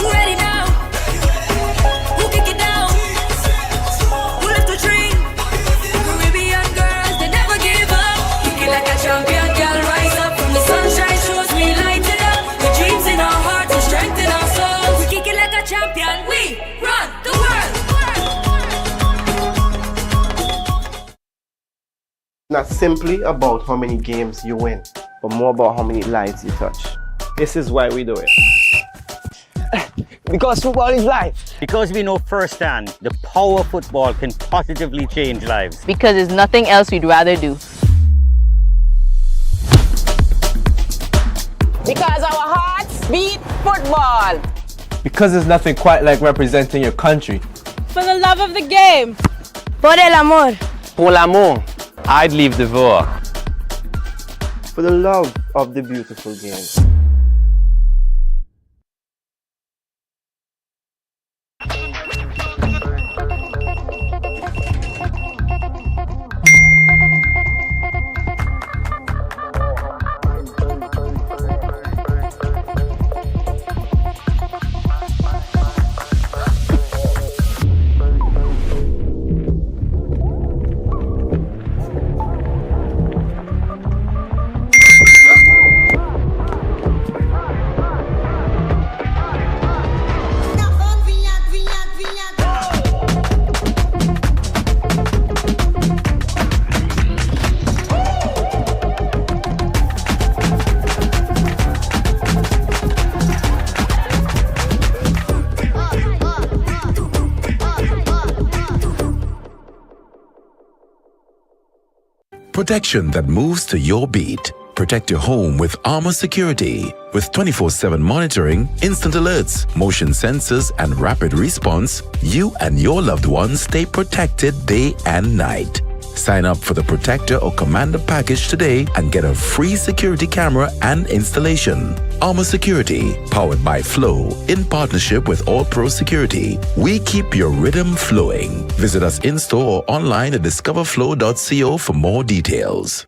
Ready now. Who kick it down? Who lift the tree? Caribbean girls, they never give up. Kick it like a champion, girl, rise up from the sunshine shows we light it up. With dreams in our hearts and strength in our souls. We kick it like a champion, we run the world. Not simply about how many games you win, but more about how many lives you touch. This is why we do it. Because football is life. Because we know firsthand the power of football can positively change lives. Because there's nothing else we'd rather do. Because our hearts beat football. Because there's nothing quite like representing your country. For the love of the game. Por el amor. Pour l'amour. I'd leave the war. For the love of the beautiful game. Protection that moves to your beat. Protect your home with Armor Security. With 24/7 monitoring, instant alerts, motion sensors, and rapid response, you and your loved ones stay protected day and night. Sign up for the Protector or Commander package today and get a free security camera and installation. Armor Security, powered by Flow, in partnership with All Pro Security. We keep your rhythm flowing. Visit us in-store or online at discoverflow.co for more details.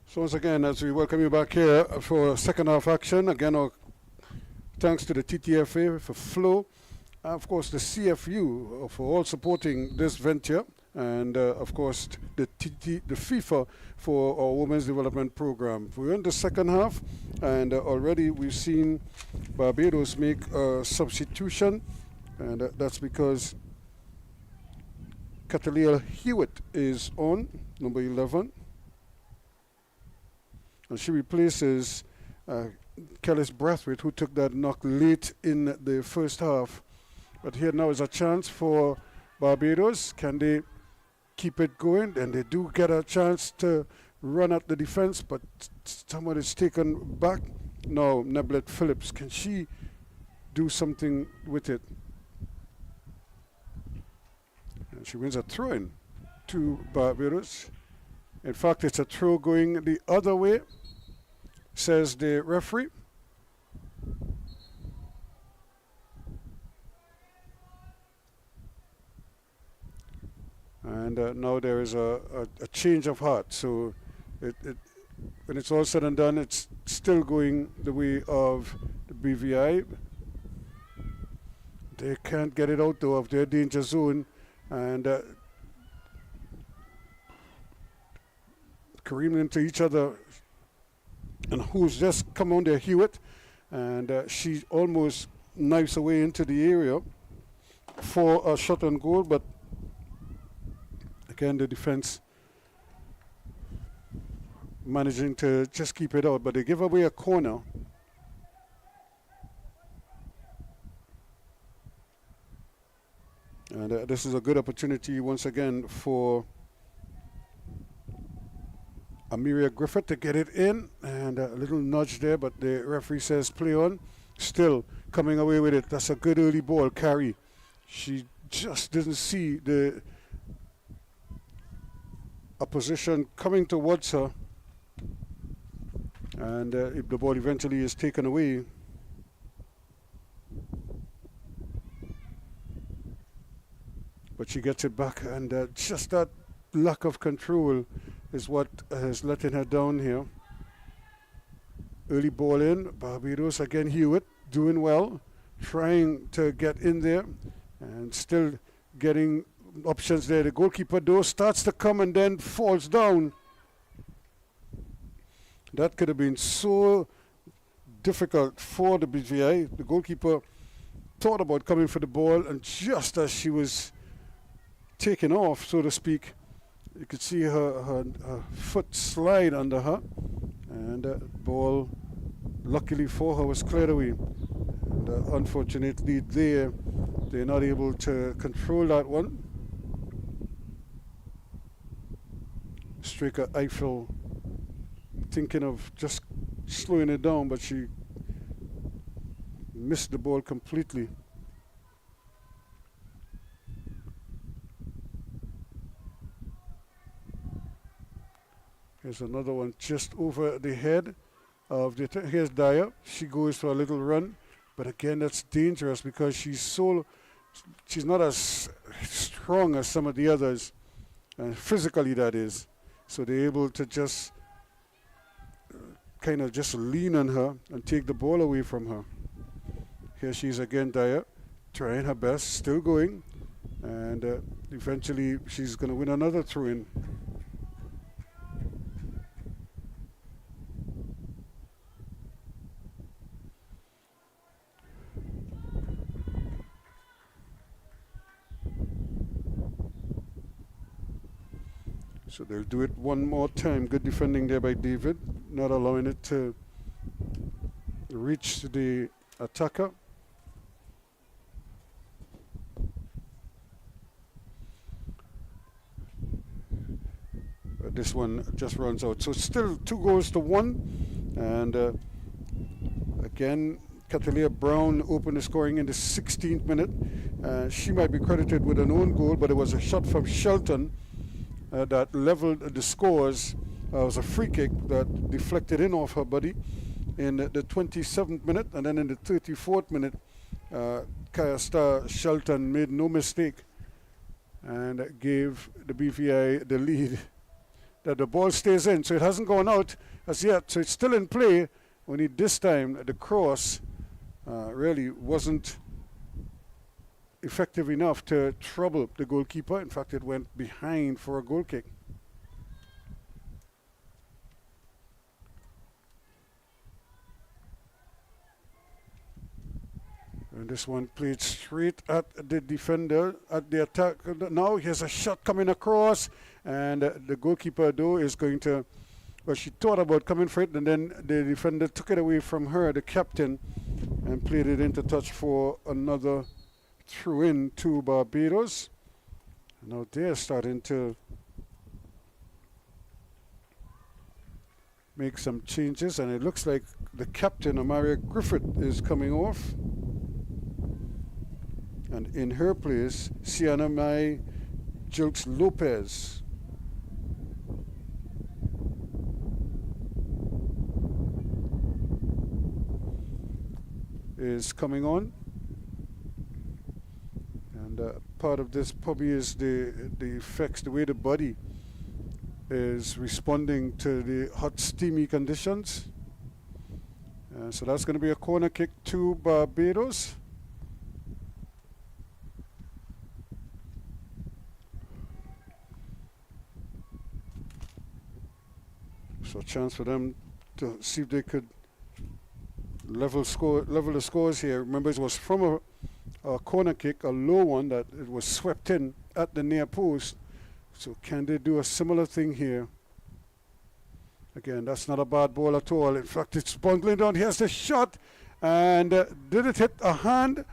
So once again, as we welcome you back here for second half action, again, our thanks to the TTFA for Flow, of course the CFU for all supporting this venture, and of course the FIFA for our Women's Development Program. We're in the second half, and already we've seen Barbados make a substitution, and that's because Catalina Hewitt is on, number 11. And she replaces Kellis Brathwaite, who took that knock late in the first half. But here now is a chance for Barbados. Can they keep it going? And they do get a chance to run at the defense, but someone is taken back. Now, Neblett Phillips, can she do something with it? And she wins a throw-in to Barbados. In fact, it's a throw going the other way, says the referee. And now there is a change of heart. So when it's all said and done, it's still going the way of the BVI. They can't get it out, though, of their danger zone. And careening into each other, and who's just come on there, Hewitt, and she almost knives away into the area for a shot on goal, but again the defense managing to just keep it out, but they give away a corner. And this is a good opportunity once again for Amiria Griffith to get it in, and a little nudge there, but the referee says play on. Still coming away with it. That's a good early ball carry. She just didn't see the opposition coming towards her, and if the ball eventually is taken away. But she gets it back, and just that lack of control is what is letting her down here. Early ball in, Barbados again. Hewitt doing well, trying to get in there, and still getting options there. The goalkeeper though starts to come and then falls down. That could have been so difficult for the BVI. The goalkeeper thought about coming for the ball, and just as she was taken off, so to speak, you could see her foot slide under her, and the ball, luckily for her, was cleared away. And unfortunately they're not able to control that one. Striker Eiffel thinking of just slowing it down, but she missed the ball completely. Here's another one just over the head of the. Here's Dyer. She goes for a little run, but again that's dangerous because she's not as strong as some of the others, and physically that is. So they're able to just kind of just lean on her and take the ball away from her. Here she is again, Dyer, trying her best, still going, and eventually she's going to win another throw-in. So they'll do it one more time. Good defending there by David, not allowing it to reach the attacker. But this one just runs out. So still 2-1, and again, Catalina Brown opened the scoring in the 16th minute. She might be credited with an own goal, but it was a shot from Shelton. that leveled the scores. Was a free kick that deflected in off her body in the 27th minute, and then in the 34th minute, Kaya Star Shelton made no mistake and gave the BVI the lead. That the ball stays in, so it hasn't gone out as yet, so it's still in play. Only this time the cross really wasn't effective enough to trouble the goalkeeper. In fact, it went behind for a goal kick. And this one played straight at the defender, at the attack. Now here's a shot coming across, and the goalkeeper though is going to, well, she thought about coming for it, and then the defender took it away from her, the captain, and played it into touch for another throw-in to Barbados. Now they're starting to make some changes, and it looks like the captain, Amaria Griffith, is coming off. And in her place, Sienna Mai Jilks Lopez. Is coming on. And part of this probably is the effects, the way the body is responding to the hot, steamy conditions. So that's going to be a corner kick to Barbados. So a chance for them to see if they could level the scores here. Remember, it was from a corner kick, a low one that it was swept in at the near post. So can they do a similar thing here? Again, that's not a bad ball at all. In fact, it's bungling down. Here's the shot, and did it hit a hand?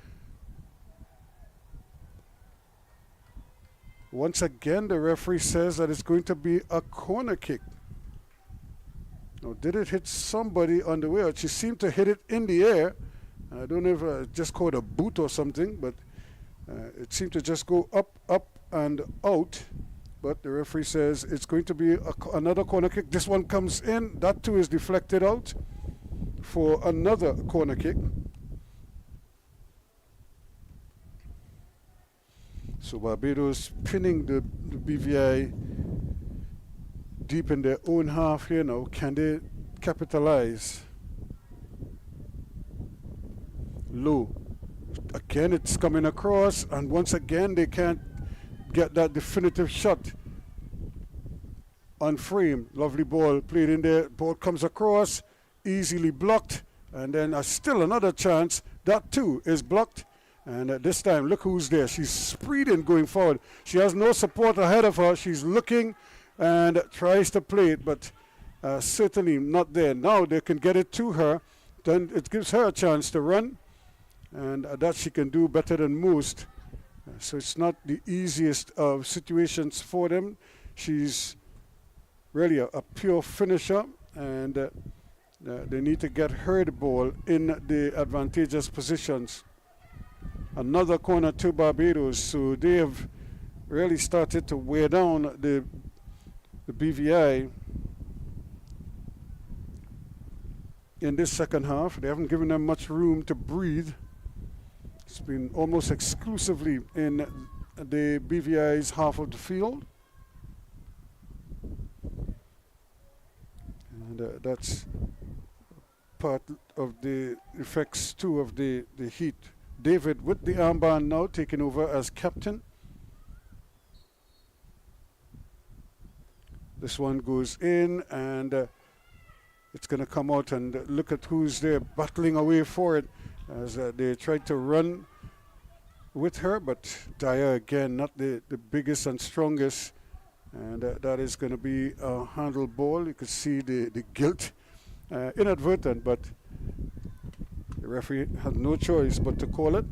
Once again, the referee says that it's going to be a corner kick. Now, did it hit somebody on the way out? She seemed to hit it in the air. I don't know if it just caught a boot or something, but it seemed to just go up, up, and out. But the referee says it's going to be another corner kick. This one comes in. That too is deflected out for another corner kick. So Barbados pinning the BVI deep in their own half here now. Can they capitalize? Low. Again, it's coming across, and once again they can't get that definitive shot on frame. Lovely ball played in there. Ball comes across, easily blocked, and then still another chance. That too is blocked. And this time, look who's there. She's speeding going forward. She has no support ahead of her. She's looking and tries to play it, but certainly not there. Now they can get it to her. Then it gives her a chance to run, and that she can do better than most. So it's not the easiest of situations for them. She's really a pure finisher, and they need to get her the ball in the advantageous positions. Another corner to Barbados, so they have really started to wear down the BVI in this second half. They haven't given them much room to breathe. It's been almost exclusively in the BVI's half of the field. And that's part of the effects too of the heat. David with the armband now taking over as captain. This one goes in, and it's going to come out, and look at who's there battling away for it as they tried to run with her, but Dyer again not the biggest and strongest, and that is going to be a handled ball. You could see the guilt, inadvertent, but the referee had no choice but to call it,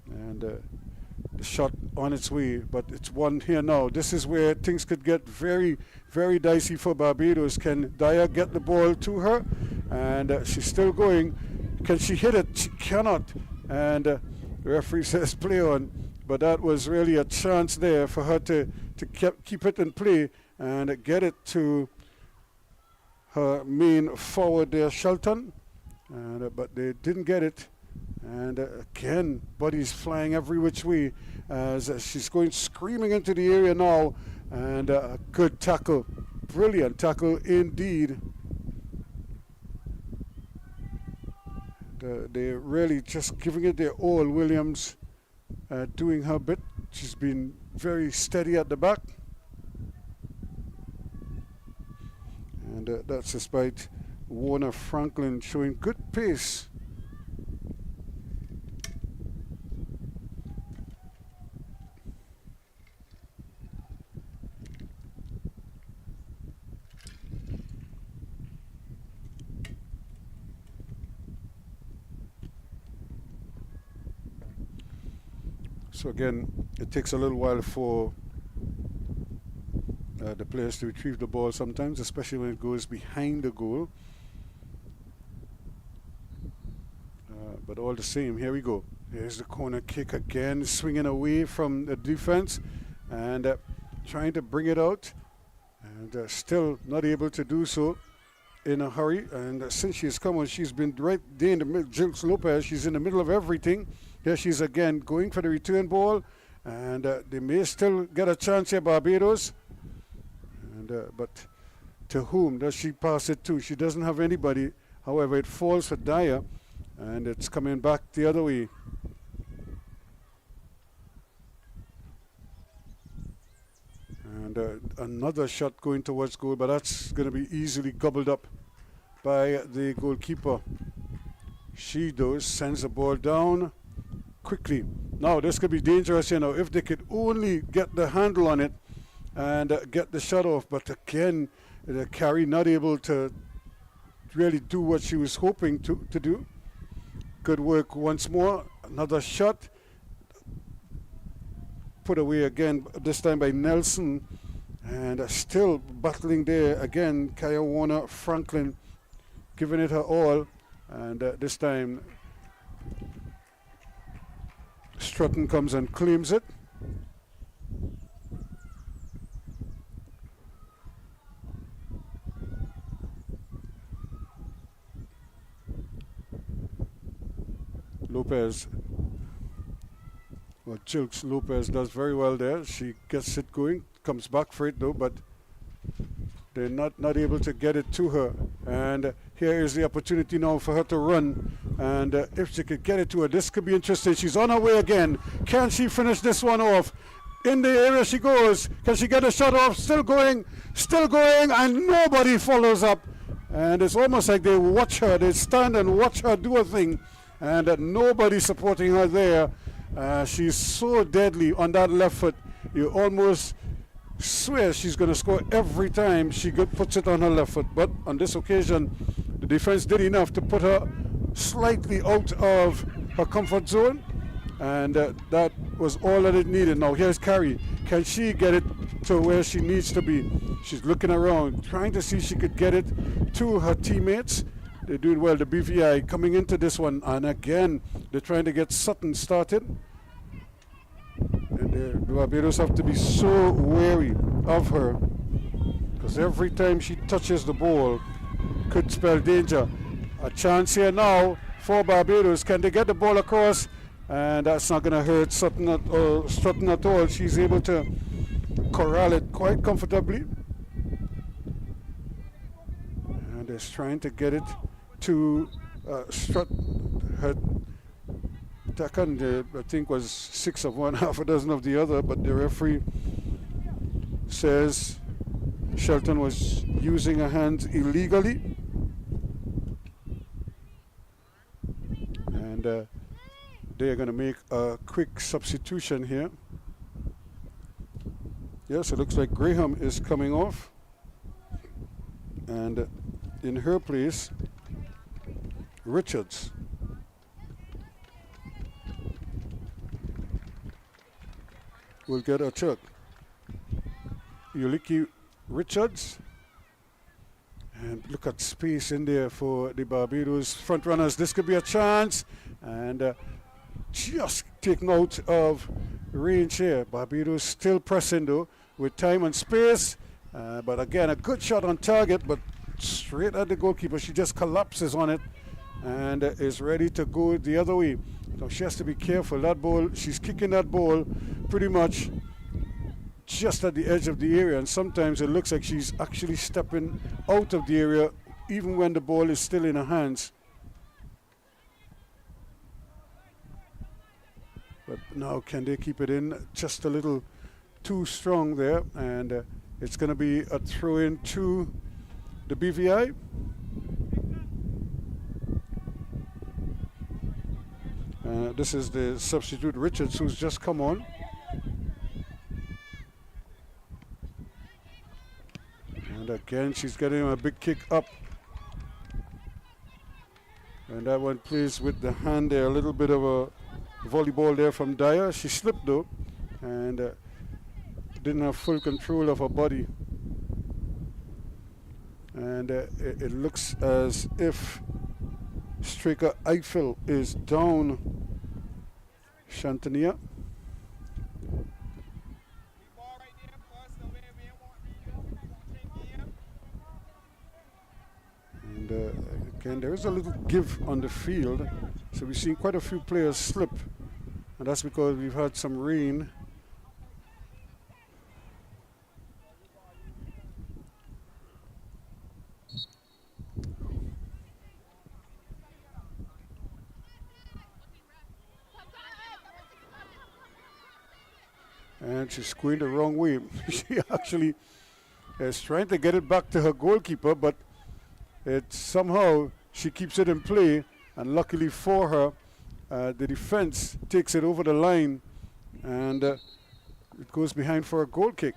and the shot on its way, but it's one here now. This is where things could get very, very dicey for Barbados. Can Dyer get the ball to her? And she's still going. Can she hit it? She cannot. And the referee says play on. but that was really a chance there for her to keep it in play and get it to her main forward there, Shelton. But they didn't get it. And again, bodies flying every which way as she's going screaming into the area now. And a good tackle. Brilliant tackle indeed. They're really just giving it their all. Williams doing her bit. She's been very steady at the back. And that's despite Warner Franklin showing good pace. So again, it takes a little while for the players to retrieve the ball sometimes, especially when it goes behind the goal. But all the same, here we go. Here's the corner kick again, swinging away from the defense and trying to bring it out, and still not able to do so in a hurry. And since she's come on, she's been right there in the middle. Jilks Lopez, she's in the middle of everything. Here she's again going for the return ball, and they may still get a chance here, Barbados. And but to whom does she pass it to? She doesn't have anybody. However, it falls for Dyer, and it's coming back the other way. And another shot going towards goal, but that's going to be easily gobbled up by the goalkeeper. She sends the ball down quickly. Now this could be dangerous, you know, if they could only get the handle on it and get the shot off. But again, the carry not able to really do what she was hoping to do. Good work once more. Another shot. Put away again, this time by Nelson. And still battling there again, Kaya Warner Franklin giving it her all. And this time Strutton comes and claims it. Lopez, well, Jilks Lopez does very well there. She gets it going, comes back for it though, but they're not able to get it to her. And here is the opportunity now for her to run. And if she could get it to her, this could be interesting. She's on her way again. Can she finish this one off? In the area she goes. Can she get a shot off? Still going, and nobody follows up. And it's almost like they watch her. They stand and watch her do a thing. And nobody supporting her there. She's so deadly on that left foot. You almost swear she's going to score every time she puts it on her left foot. But on this occasion, the defense did enough to put her slightly out of her comfort zone. And that was all that it needed. Now here's Carrie. Can she get it to where she needs to be? She's looking around, trying to see if she could get it to her teammates. They're doing well. The BVI coming into this one, and again they're trying to get Sutton started. And the Barbados have to be so wary of her, because every time she touches the ball could spell danger. A chance here now for Barbados. Can they get the ball across? And that's not going to hurt Sutton or Strutton at all. She's able to corral it quite comfortably. And is trying to get it to Strut. Her attacker, I think, was 6 of one, half a dozen of the other, but the referee says Shelton was using her hands illegally. And they're going to make a quick substitution here. Yes, it looks like Graham is coming off. And in her place, Richards. Will get a check. Yuliki Richards. And look at space in there for the Barbados front runners. This could be a chance. And just taken out of range here. Barbados still pressing though with time and space. But again, a good shot on target, but straight at the goalkeeper. She just collapses on it and is ready to go the other way. Now she has to be careful. That ball, she's kicking that ball pretty much just at the edge of the area, and sometimes it looks like she's actually stepping out of the area even when the ball is still in her hands. But now can they keep it in? Just a little too strong there, and it's going to be a throw in to the BVI. This is the substitute Richards, who's just come on. And again, she's getting a big kick up. And that one plays with the hand there, a little bit of a volleyball there from Dyer. She slipped though, and didn't have full control of her body. And it looks as if striker Eiffel is down Shantania. And again, there is a little give on the field. So we've seen quite a few players slip. And that's because we've had some rain. And she's going the wrong way. She actually is trying to get it back to her goalkeeper, but it somehow she keeps it in play, and luckily for her, the defense takes it over the line, and it goes behind for a goal kick.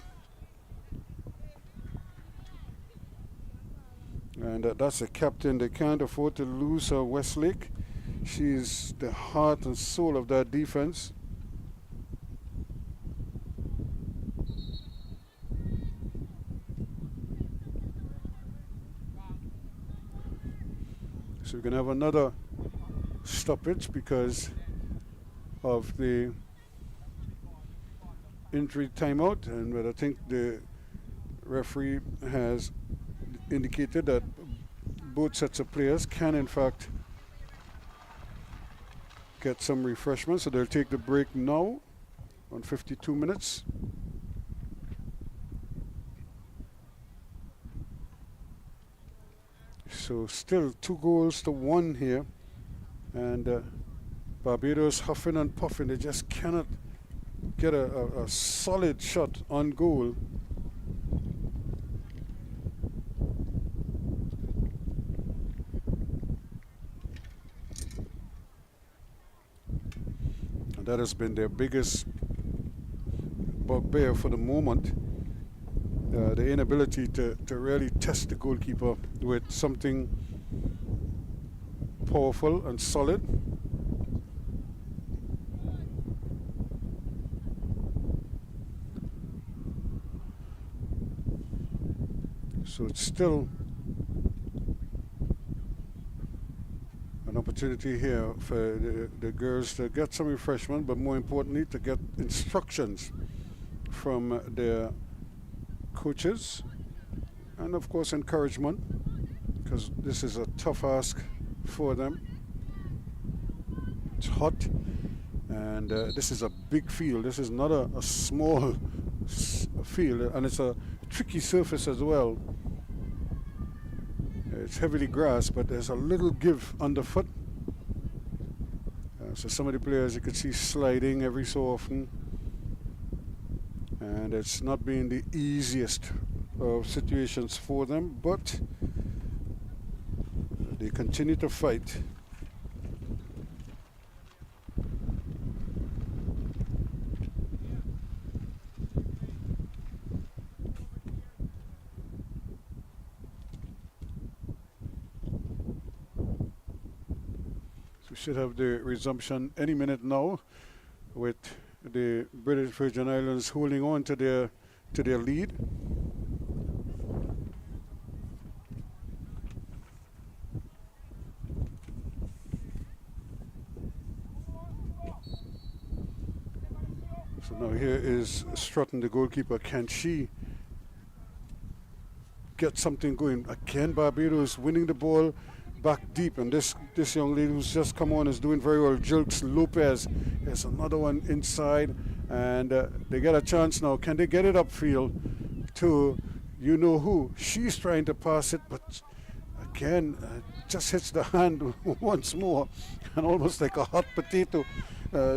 And that's the captain. They can't afford to lose her, Westlake. She's the heart and soul of that defense. So we're going to have another stoppage because of the injury timeout, but I think the referee has indicated that both sets of players can in fact get some refreshment, so they'll take the break now on 52 minutes. So still 2-1 here, and Barbados huffing and puffing. They just cannot get a solid shot on goal. And that has been their biggest bugbear for the moment. The inability to really test the goalkeeper with something powerful and solid. So it's still an opportunity here for the girls to get some refreshment, but more importantly to get instructions from their coaches, and of course encouragement, because this is a tough ask for them. It's hot, and this is a big field. This is not a small field, and it's a tricky surface as well. It's heavily grassed, but there's a little give underfoot. So some of the players you could see sliding every so often, and it's not been the easiest of situations for them, but they continue to fight. So we should have the resumption any minute now, with the British Virgin Islands holding on to their lead. So Here is Strutton, the goalkeeper. Can she get something going? Again, Barbados winning the ball back deep, and this young lady who's just come on is doing very well. Jilks Lopez. There's another one inside, and they get a chance now. Can they get it upfield to you know who? She's trying to pass it, but again, just hits the hand once more, and almost like a hot potato.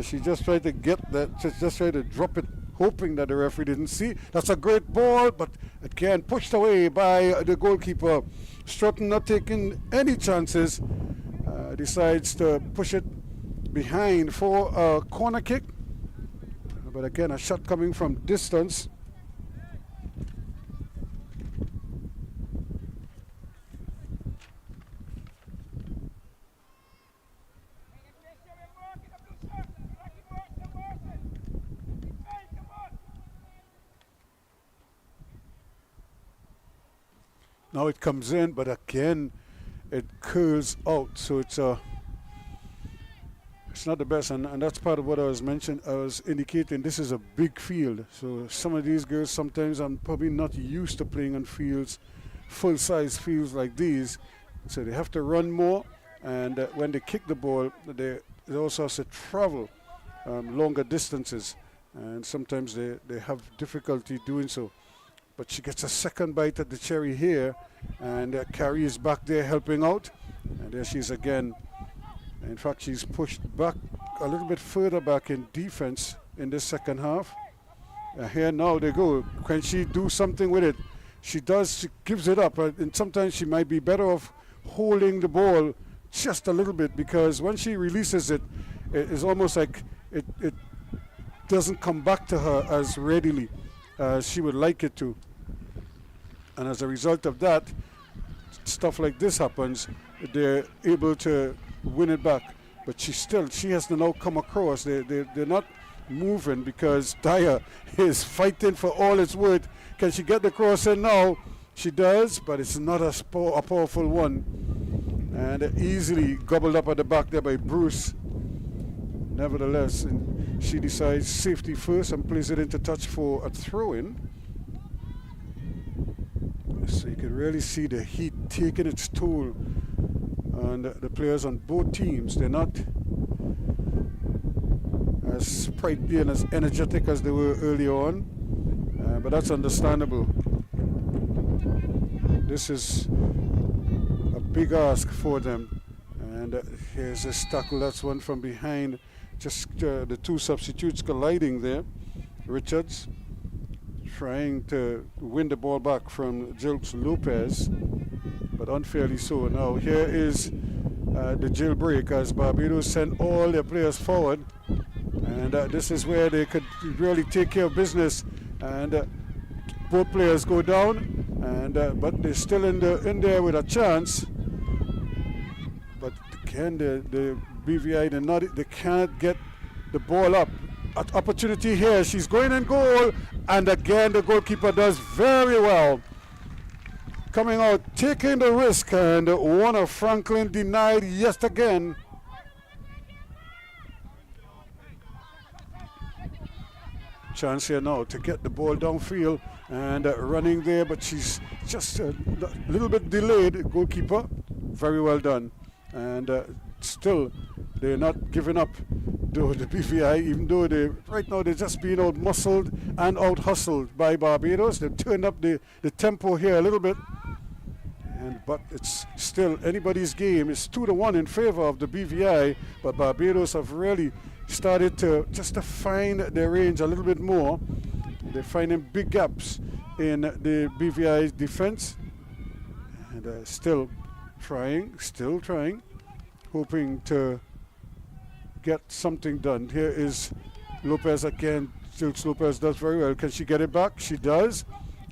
She just tried to get that, just tried to drop it, hoping that the referee didn't see. That's a great ball, but again, pushed away by the goalkeeper. Strutton not taking any chances, decides to push it behind for a corner kick. But again, a shot coming from distance. Now it comes in, but again it curls out, so it's not the best, and that's part of what I was indicating. This is a big field, so some of these girls sometimes are probably not used to playing on fields, full-size fields like these, so they have to run more, and when they kick the ball, they also have to travel longer distances, and sometimes they have difficulty doing so. But she gets a second bite at the cherry here, and Carrie is back there helping out, and there she is again. In fact, she's pushed back a little bit further back in defense in this second half. Here now they go. Can she do something with it? She does. She gives it up, and sometimes she might be better off holding the ball just a little bit, because when she releases it, it's almost like it doesn't come back to her as readily as she would like it to. And as a result of that, stuff like this happens. They're able to win it back, but she has to now come across. They're not moving because Dyer is fighting for all it's worth. Can she get the cross in now? She does, but it's not a powerful one, and easily gobbled up at the back there by Bruce. Nevertheless, she decides safety first and plays it into touch for a throw-in. So you can really see the heat taking its toll on the players on both teams. They're not as sprightly and as energetic as they were early on, but that's understandable. This is a big ask for them. And here's a tackle. That's one from behind. Just the two substitutes colliding there. Richards trying to win the ball back from Jilks Lopez, but unfairly so. Now here is the jailbreak as Barbados send all their players forward, and this is where they could really take care of business, and both players go down, and but they're still in there with a chance. But again, the BVI, they can't get the ball up. At opportunity here, she's going in goal, and again the goalkeeper does very well. Coming out, taking the risk, and Warner Franklin denied yet again. Chance here now to get the ball downfield and running there, but she's just a little bit delayed. Goalkeeper, very well done. And still, they're not giving up, though, the BVI, even though right now they're just being out-muscled and out-hustled by Barbados. They've turned up the tempo here a little bit. But it's still anybody's game. It's 2-1 in favor of the BVI, but Barbados have really started to find their range a little bit more. They're finding big gaps in the BVI's defense, and still trying, hoping to get something done. Here is Lopez again. Jilks Lopez does very well. Can she get it back? She does.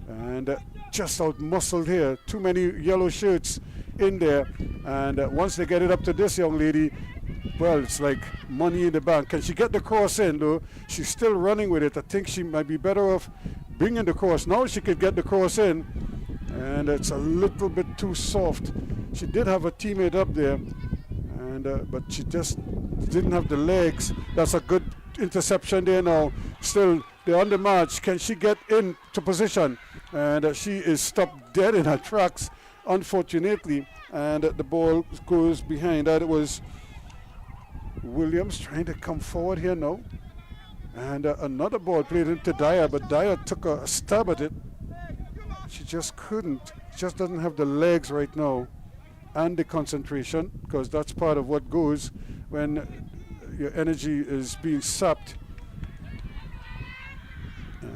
And just out-muscled here. Too many yellow shirts in there. And once they get it up to this young lady, well, it's like money in the bank. Can she get the cross in, though? She's still running with it. I think she might be better off bringing the cross. Now she could get the cross in. And it's a little bit too soft. She did have a teammate up there, and but she just didn't have the legs. That's a good interception there now. Still, they're on the march. Can she get into position? And she is stopped dead in her tracks, unfortunately. And the ball goes behind. That was Williams trying to come forward here now. And another ball played into Dyer, but Dyer took a stab at it. She just couldn't. Just doesn't have the legs right now and the concentration, because that's part of what goes when your energy is being sapped.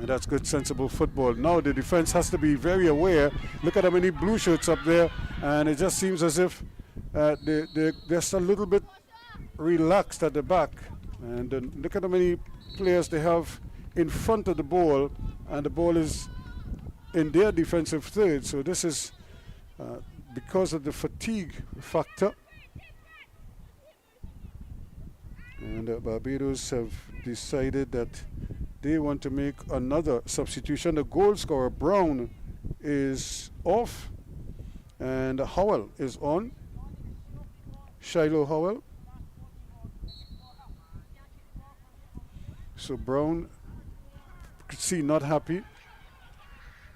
That's good, sensible football. Now the defense has to be very aware. Look at how many blue shirts up there, and it just seems as if they're just a little bit relaxed at the back. And look at how many players they have in front of the ball, and the ball is in their defensive third. So this is because of the fatigue factor. And Barbados have decided that they want to make another substitution. The goal scorer, Brown, is off, and Howell is on. Shiloh Howell. So Brown, could see, not happy.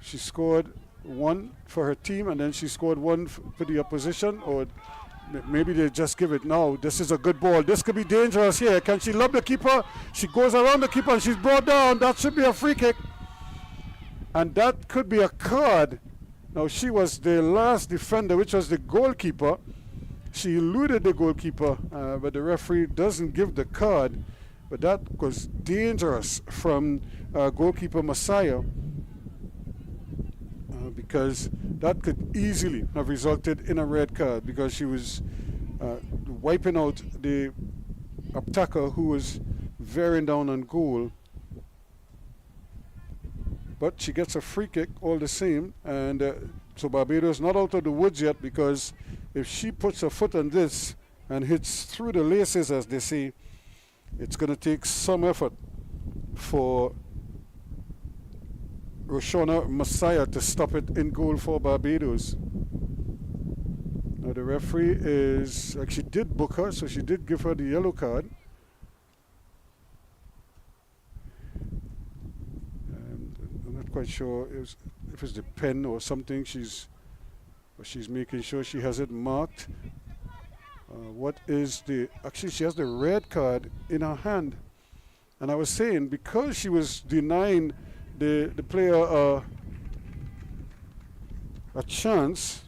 She scored one for her team, and then she scored one for the opposition, or maybe they just give it now. This is a good ball. This could be dangerous here. Can she lob the keeper? She goes around the keeper and she's brought down. That should be a free kick. And that could be a card. Now, she was the last defender, which was the goalkeeper. She eluded the goalkeeper, but the referee doesn't give the card. But that was dangerous from goalkeeper Messiah, because that could easily have resulted in a red card, because she was wiping out the attacker who was veering down on goal. But she gets a free kick all the same, and so Barbados not out of the woods yet, because if she puts her foot on this and hits through the laces, as they say, it's going to take some effort for Roshana Messiah to stop it in goal for Barbados. Now the referee is actually did book her, so she did give her the yellow card. And I'm not quite sure if it's the pen or something. She's making sure she has it marked. What is actually she has the red card in her hand. And I was saying, because she was denying the player a chance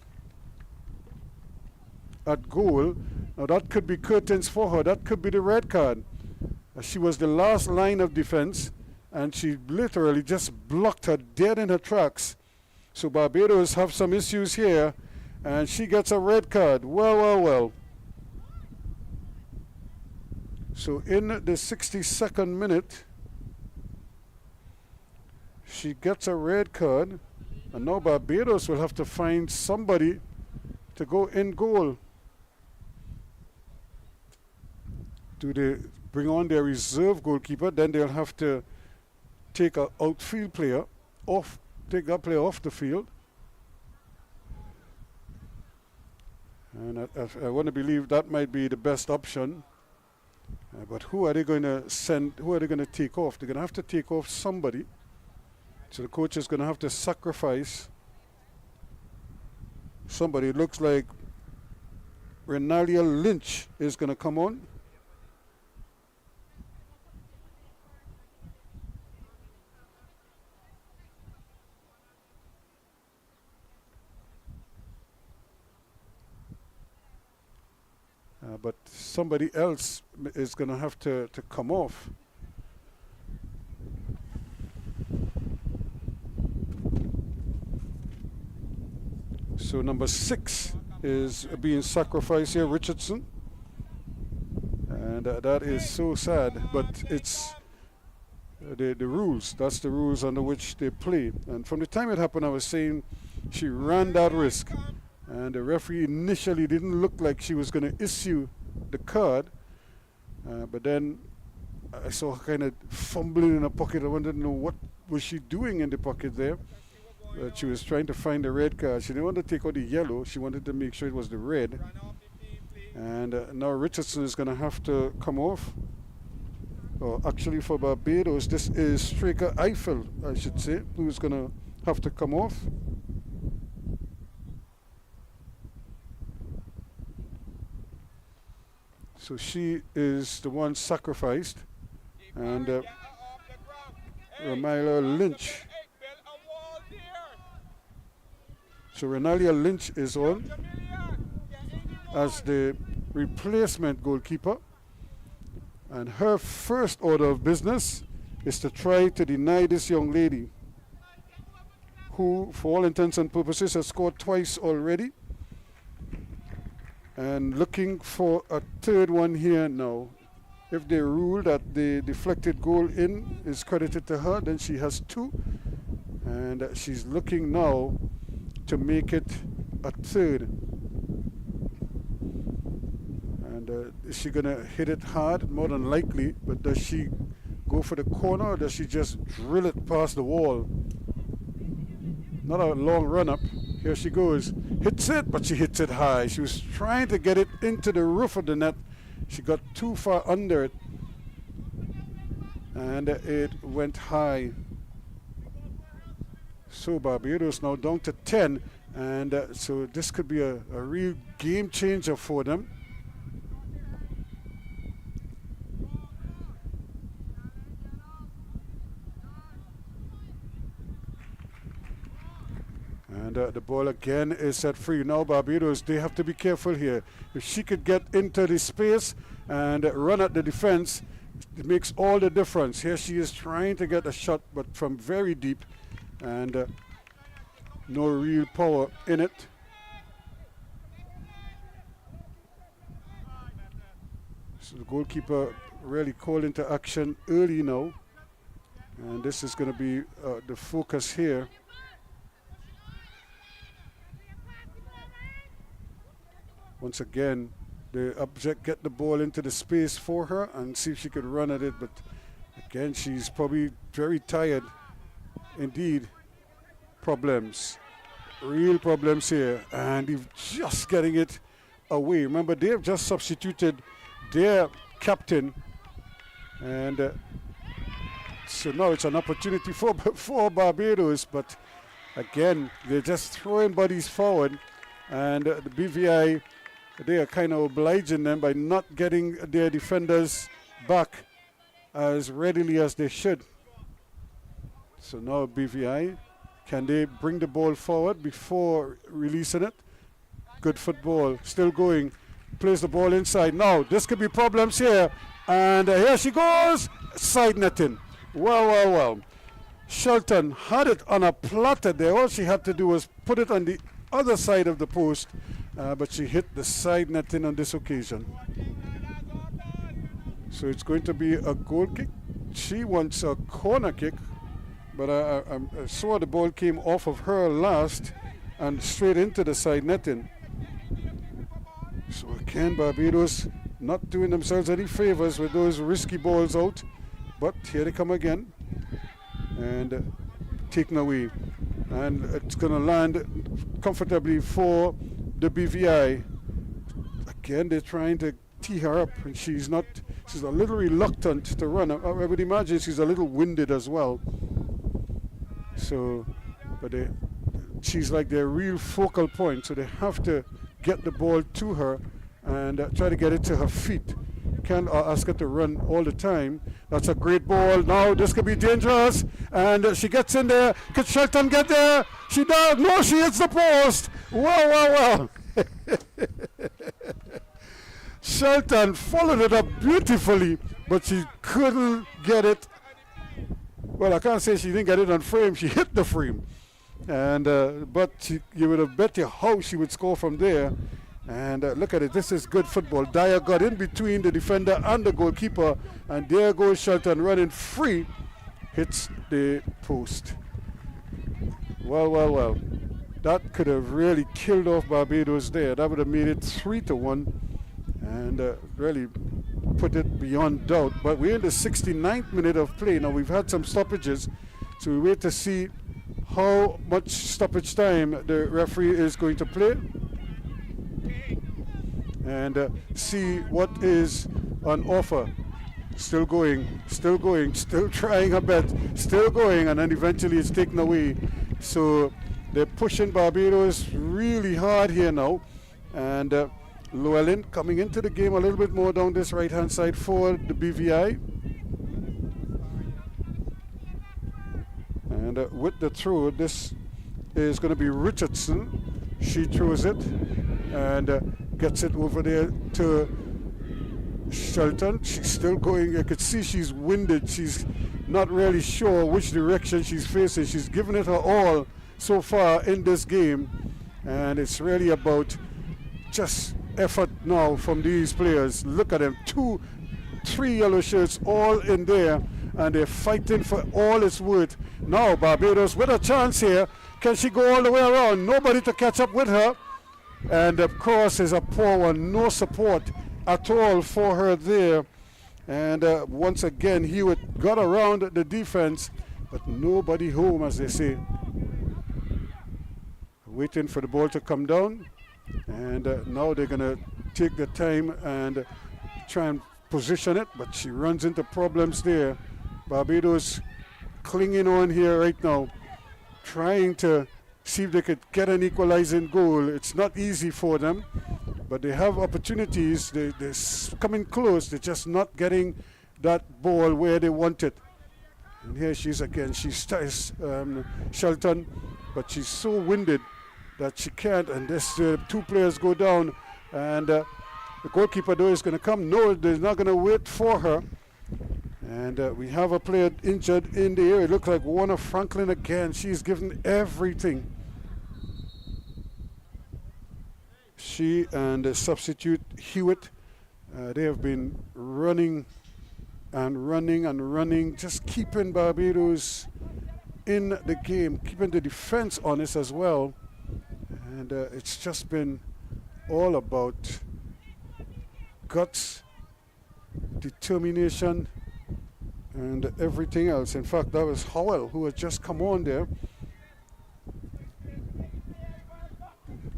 at goal, now that could be curtains for her. That could be the red card. She was the last line of defense, and she literally just blocked her dead in her tracks. So Barbados have some issues here, and she gets a red card. Well. So in the 62nd minute, she gets a red card, and now Barbados will have to find somebody to go in goal. Do they bring on their reserve goalkeeper? Then they'll have to take an outfield player off, take that player off the field. And I want to believe that might be the best option. But who are they going to send? Who are they going to take off? They're going to have to take off somebody. So the coach is going to have to sacrifice somebody. It looks like Renalia Lynch is going to come on. But somebody else is going to have to come off. So number 6 is being sacrificed here, Richardson. And that is so sad, but it's the rules. That's the rules under which they play. And from the time it happened, I was saying she ran that risk. And the referee initially didn't look like she was going to issue the card. But then I saw her kind of fumbling in her pocket. I wanted to know what was she doing in the pocket there. She was trying to find the red card. She didn't want to take out the yellow. She wanted to make sure it was the red. And now Richardson is going to have to come off. or actually for Barbados, this is striker Eiffel, I should say, who's going to have to come off. So she is the one sacrificed, and Ramalia Lynch. So Renalia Lynch is on as the replacement goalkeeper, and her first order of business is to try to deny this young lady, who for all intents and purposes has scored twice already, and looking for a third one here now. If they rule that the deflected goal in is credited to her, then she has two, and she's looking now to make it a third. And is she gonna hit it hard? More than likely, but does she go for the corner, or does she just drill it past the wall? Not a long run up. Here she goes, hits it, but she hits it high. She was trying to get it into the roof of the net. She got too far under it, and it went high. So Barbados now down to 10, and so this could be a real game changer for them. And the ball again is set free. Now Barbados, they have to be careful here. If she could get into the space and run at the defense, it makes all the difference. Here she is trying to get a shot, but from very deep, and no real power in it. So the goalkeeper really called into action early now, and this is going to be the focus here. Once again, the object get the ball into the space for her and see if she could run at it, but again, she's probably very tired. Indeed, problems, real problems here, and he's just getting it away. Remember, they have just substituted their captain, and so now it's an opportunity for Barbados, but again, they're just throwing bodies forward, and the BVI, they are kind of obliging them by not getting their defenders back as readily as they should. So now BVI, can they bring the ball forward before releasing it? Good football, still going, plays the ball inside. Now this could be problems here, and here she goes, side netting. Well. Shelton had it on a platter there. All she had to do was put it on the other side of the post, but she hit the side netting on this occasion. So it's going to be a goal kick. She wants a corner kick, but I saw the ball came off of her last and straight into the side netting. So again, Barbados not doing themselves any favors with those risky balls out, but here they come again, and taken away, and it's going to land comfortably for the BVI. Again, they're trying to tee her up, and she's a little reluctant to run. I would imagine she's a little winded as well. So, but she's like their real focal point, so they have to get the ball to her and try to get it to her feet. Can't ask her to run all the time. That's a great ball. Now this could be dangerous, and she gets in there. Could Shelton get there? She does. No, she hits the post. Wow. Shelton followed it up beautifully, but she couldn't get it. Well, I can't say she didn't get it on frame. She hit the frame, and but you would have bet your house she would score from there. And look at it, this is good football. Dyer got in between the defender and the goalkeeper, and there goes Shelton running free, hits the post. Well. That could have really killed off Barbados there. That would have made it 3-1 and really put it beyond doubt. But we're in the 69th minute of play. Now we've had some stoppages, so we wait to see how much stoppage time the referee is going to play, and see what is on offer. Still going, still trying her best, still going, and then eventually it's taken away. So they're pushing Barbados really hard here now. And Llewellyn coming into the game a little bit more down this right-hand side for the BVI. And with the throw, this is going to be Richardson. She throws it and gets it over there to Shelton. She's still going. I could see she's winded. She's not really sure which direction she's facing. She's given it her all so far in this game, and it's really about just effort now from these players. Look at them, 2, 3 yellow shirts all in there, and they're fighting for all it's worth. Now Barbados with a chance here. Can she go all the way around? Nobody to catch up with her, and of course is a poor one. No support at all for her there. And once again Hewitt got around the defense, but nobody home, as they say. Waiting for the ball to come down, and now they're gonna take the time and try and position it, but she runs into problems there. Barbados clinging on here right now, trying to see if they could get an equalizing goal. It's not easy for them, but they have opportunities. They're coming close. They're just not getting that ball where they want it. And here she is again. She starts Shelton, but she's so winded that she can't. And this 2 players go down, and the goalkeeper though is going to come. No, they're not going to wait for her. And we have a player injured in the area. It looks like Warner Franklin again. She's given everything. She and the substitute Hewitt, they have been running and running and running, just keeping Barbados in the game, keeping the defense honest as well. And it's just been all about guts, determination, and everything else. In fact, that was Howell who had just come on there.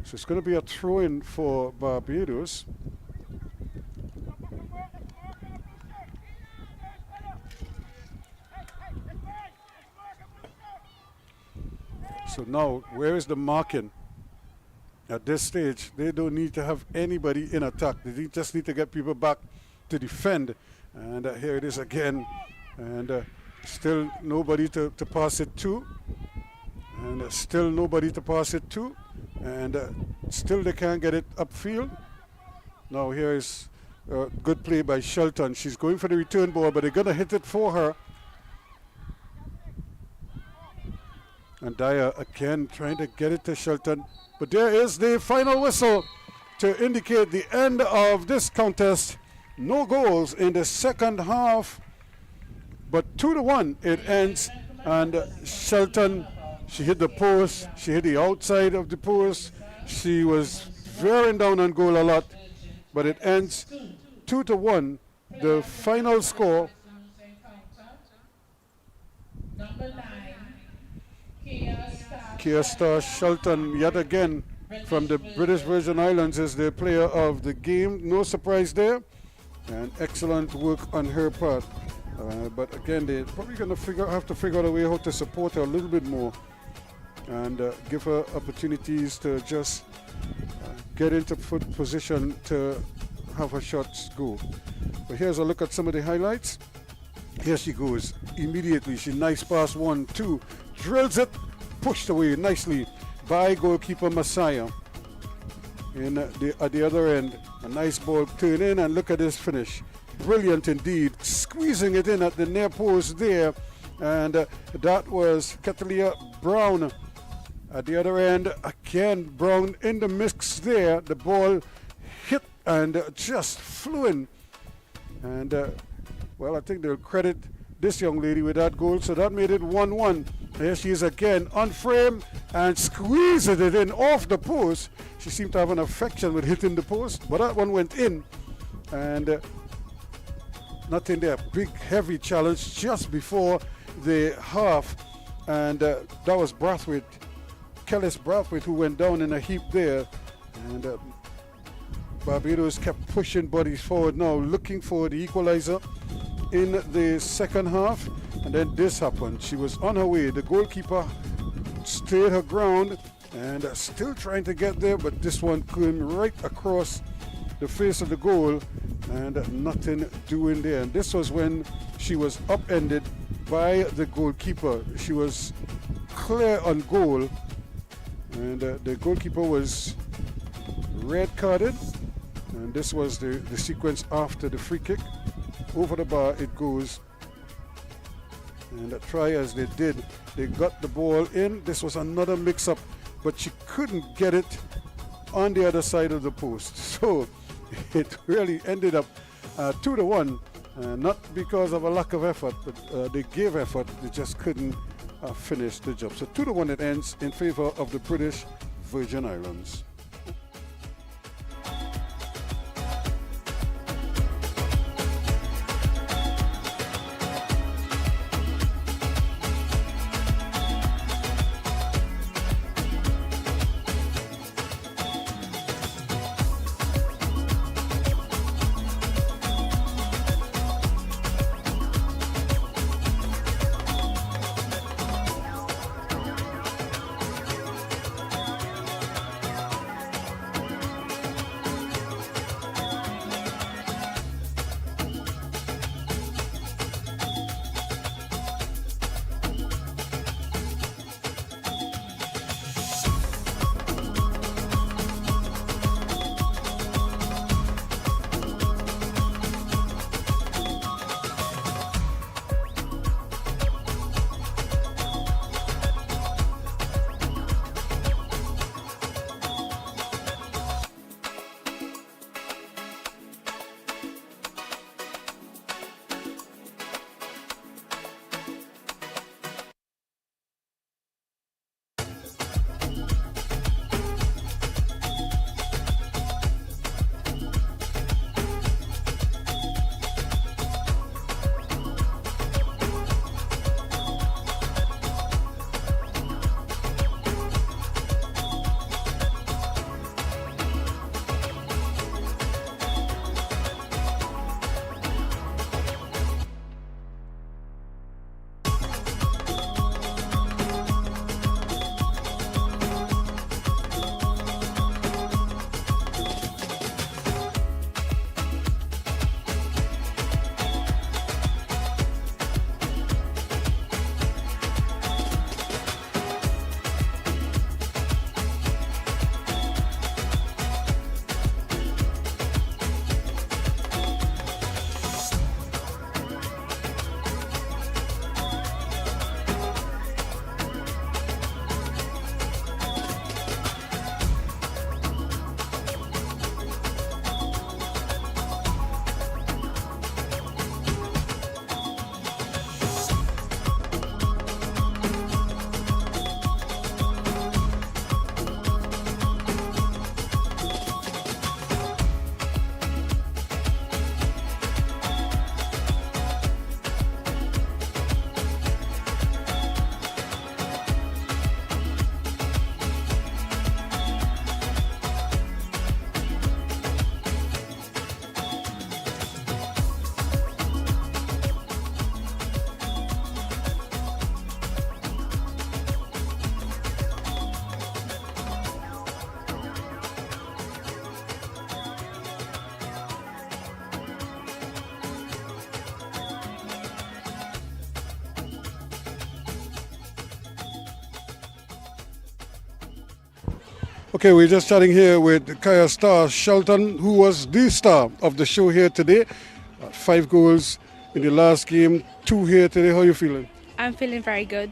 So it's going to be a throw-in for Barbados. So now, where is the marking? At this stage, they don't need to have anybody in attack. They just need to get people back to defend. And here it is again. And still nobody to pass it to. And still nobody to pass it to. And still they can't get it upfield. Now here is a good play by Shelton. She's going for the return ball, but they're going to hit it for her. And Dyer again trying to get it to Shelton. But there is the final whistle to indicate the end of this contest. No goals in the second half, but 2-1 it ends. And Shelton, she hit the post, she hit the outside of the post. She was veering down on goal a lot, but it ends 2-1. The final score. Number 9. Kia Star Shelton, yet again from the British Virgin Islands, is the player of the game. No surprise there, and excellent work on her part. But again, they're probably going to have to figure out a way how to support her a little bit more and give her opportunities to just get into position to have her shots go. But here's a look at some of the highlights. Here she goes immediately. She nice pass, 1, 2, drills it, pushed away nicely by goalkeeper Messiah. At the other end, a nice ball turn in, and look at this finish. Brilliant indeed, squeezing it in at the near post there, and that was Catalia Brown. At the other end, again Brown in the mix there. The ball hit and just flew in, and well, I think they'll credit this young lady with that goal. So that made it 1-1. Here she is again on frame and squeezing it in off the post. She seemed to have an affection with hitting the post, but that one went in, and nothing there. Big heavy challenge just before the half, and that was Brathwaite, Kellis Brathwaite, who went down in a heap there. And Barbados kept pushing bodies forward now, looking for the equalizer. in the second half, and then this happened. She was on her way. The goalkeeper stayed her ground and still trying to get there, but this one came right across the face of the goal and nothing doing there. And this was when she was upended by the goalkeeper. She was clear on goal, and the goalkeeper was red carded, and this was the sequence after the free kick. Over the bar it goes, and try as they did, they got the ball in. This was another mix-up, but she couldn't get it on the other side of the post. So it really ended up 2-1, not because of a lack of effort, but they gave effort, they just couldn't finish the job. So 2-1 it ends in favor of the British Virgin Islands. Okay, we're just chatting here with Kaya star Shelton, who was the star of the show here today. 5 goals in the last game, 2 here today. How are you feeling? I'm feeling very good.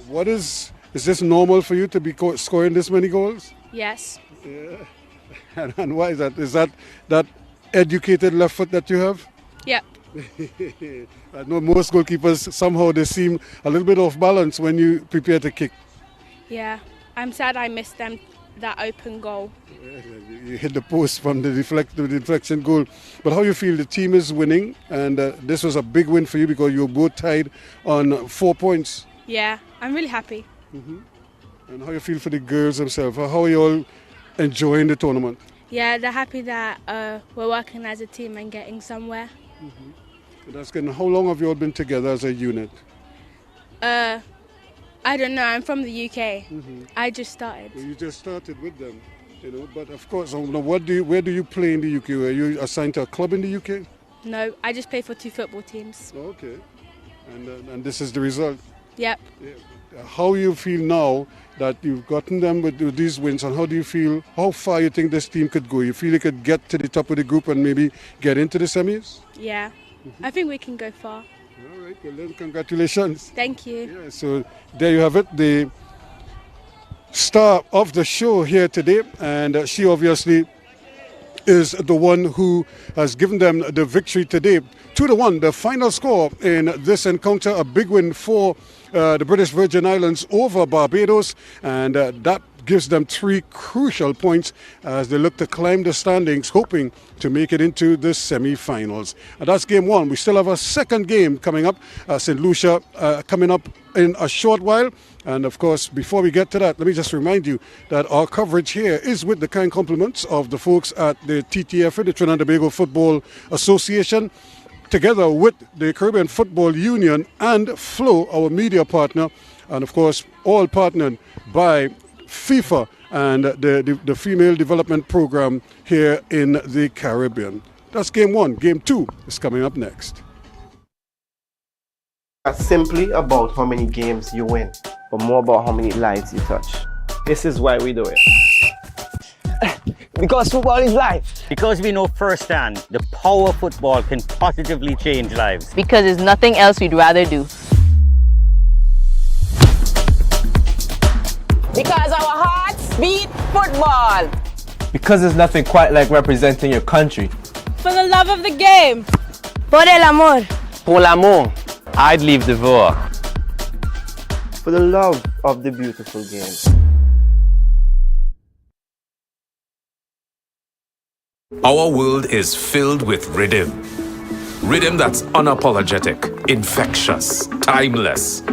What is this normal for you to be scoring this many goals? Yes. Yeah. And why is that? Is that educated left foot that you have? Yep. I know most goalkeepers, somehow they seem a little bit off balance when you prepare to kick. Yeah. I'm sad I missed that open goal. You hit the post from the deflection goal. But how you feel? The team is winning, and this was a big win for you because you were both tied on 4 points. Yeah, I'm really happy. And how you feel for the girls themselves? How are you all enjoying the tournament? Yeah, they're happy that we're working as a team and getting somewhere. That's good. And how long have you all been together as a unit? I don't know. I'm from the UK. I just started. Well, you just started with them, you know. But of course, where do you play in the UK? Are you assigned to a club in the UK? No, I just play for 2 football teams. Oh, okay. And this is the result. Yep. Yeah. How you feel now that you've gotten them with these wins, and how do you feel? How far you think this team could go? You feel you could get to the top of the group and maybe get into the semis? Yeah. I think we can go far. All right. Well, then, congratulations. Thank you. Yeah. So there you have it. The star of the show here today, and she obviously is the one who has given them the victory today. 2-1, the final score in this encounter, a big win for the British Virgin Islands over Barbados, and that gives them 3 crucial points as they look to climb the standings, hoping to make it into the semi-finals. And that's game 1. We still have a second game coming up, St. Lucia coming up in a short while. And of course, before we get to that, let me just remind you that our coverage here is with the kind compliments of the folks at the TTFA, the Trinidad and Tobago Football Association, together with the Caribbean Football Union and Flow, our media partner, and of course, all partnered by FIFA and the Female Development Program here in the Caribbean. That's game 1. Game 2 is coming up next. It's simply about how many games you win, but more about how many lives you touch. This is why we do it. Because football is life. Because we know firsthand the power football can positively change lives. Because there's nothing else we'd rather do. Because our hearts beat football. Because there's nothing quite like representing your country. For the love of the game. Por el amor. Pour l'amour. I'd leave the war. For the love of the beautiful game. Our world is filled with rhythm. Rhythm that's unapologetic, infectious, timeless.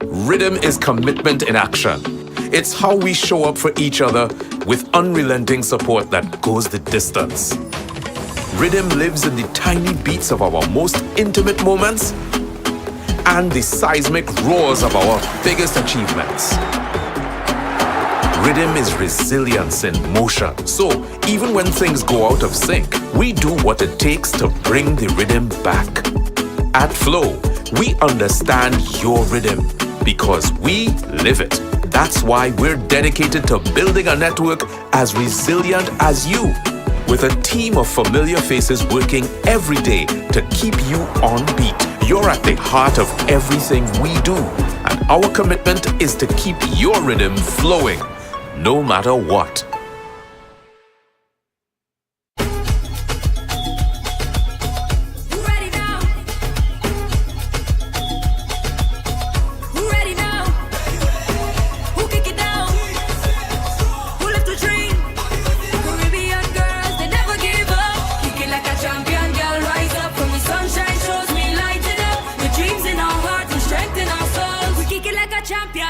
Rhythm is commitment in action. It's how we show up for each other with unrelenting support that goes the distance. Rhythm lives in the tiny beats of our most intimate moments and the seismic roars of our biggest achievements. Rhythm is resilience in motion. So, even when things go out of sync, we do what it takes to bring the rhythm back. At Flow, we understand your rhythm because we live it. That's why we're dedicated to building a network as resilient as you, with a team of familiar faces working every day to keep you on beat. You're at the heart of everything we do, and our commitment is to keep your rhythm flowing, no matter what. Champion.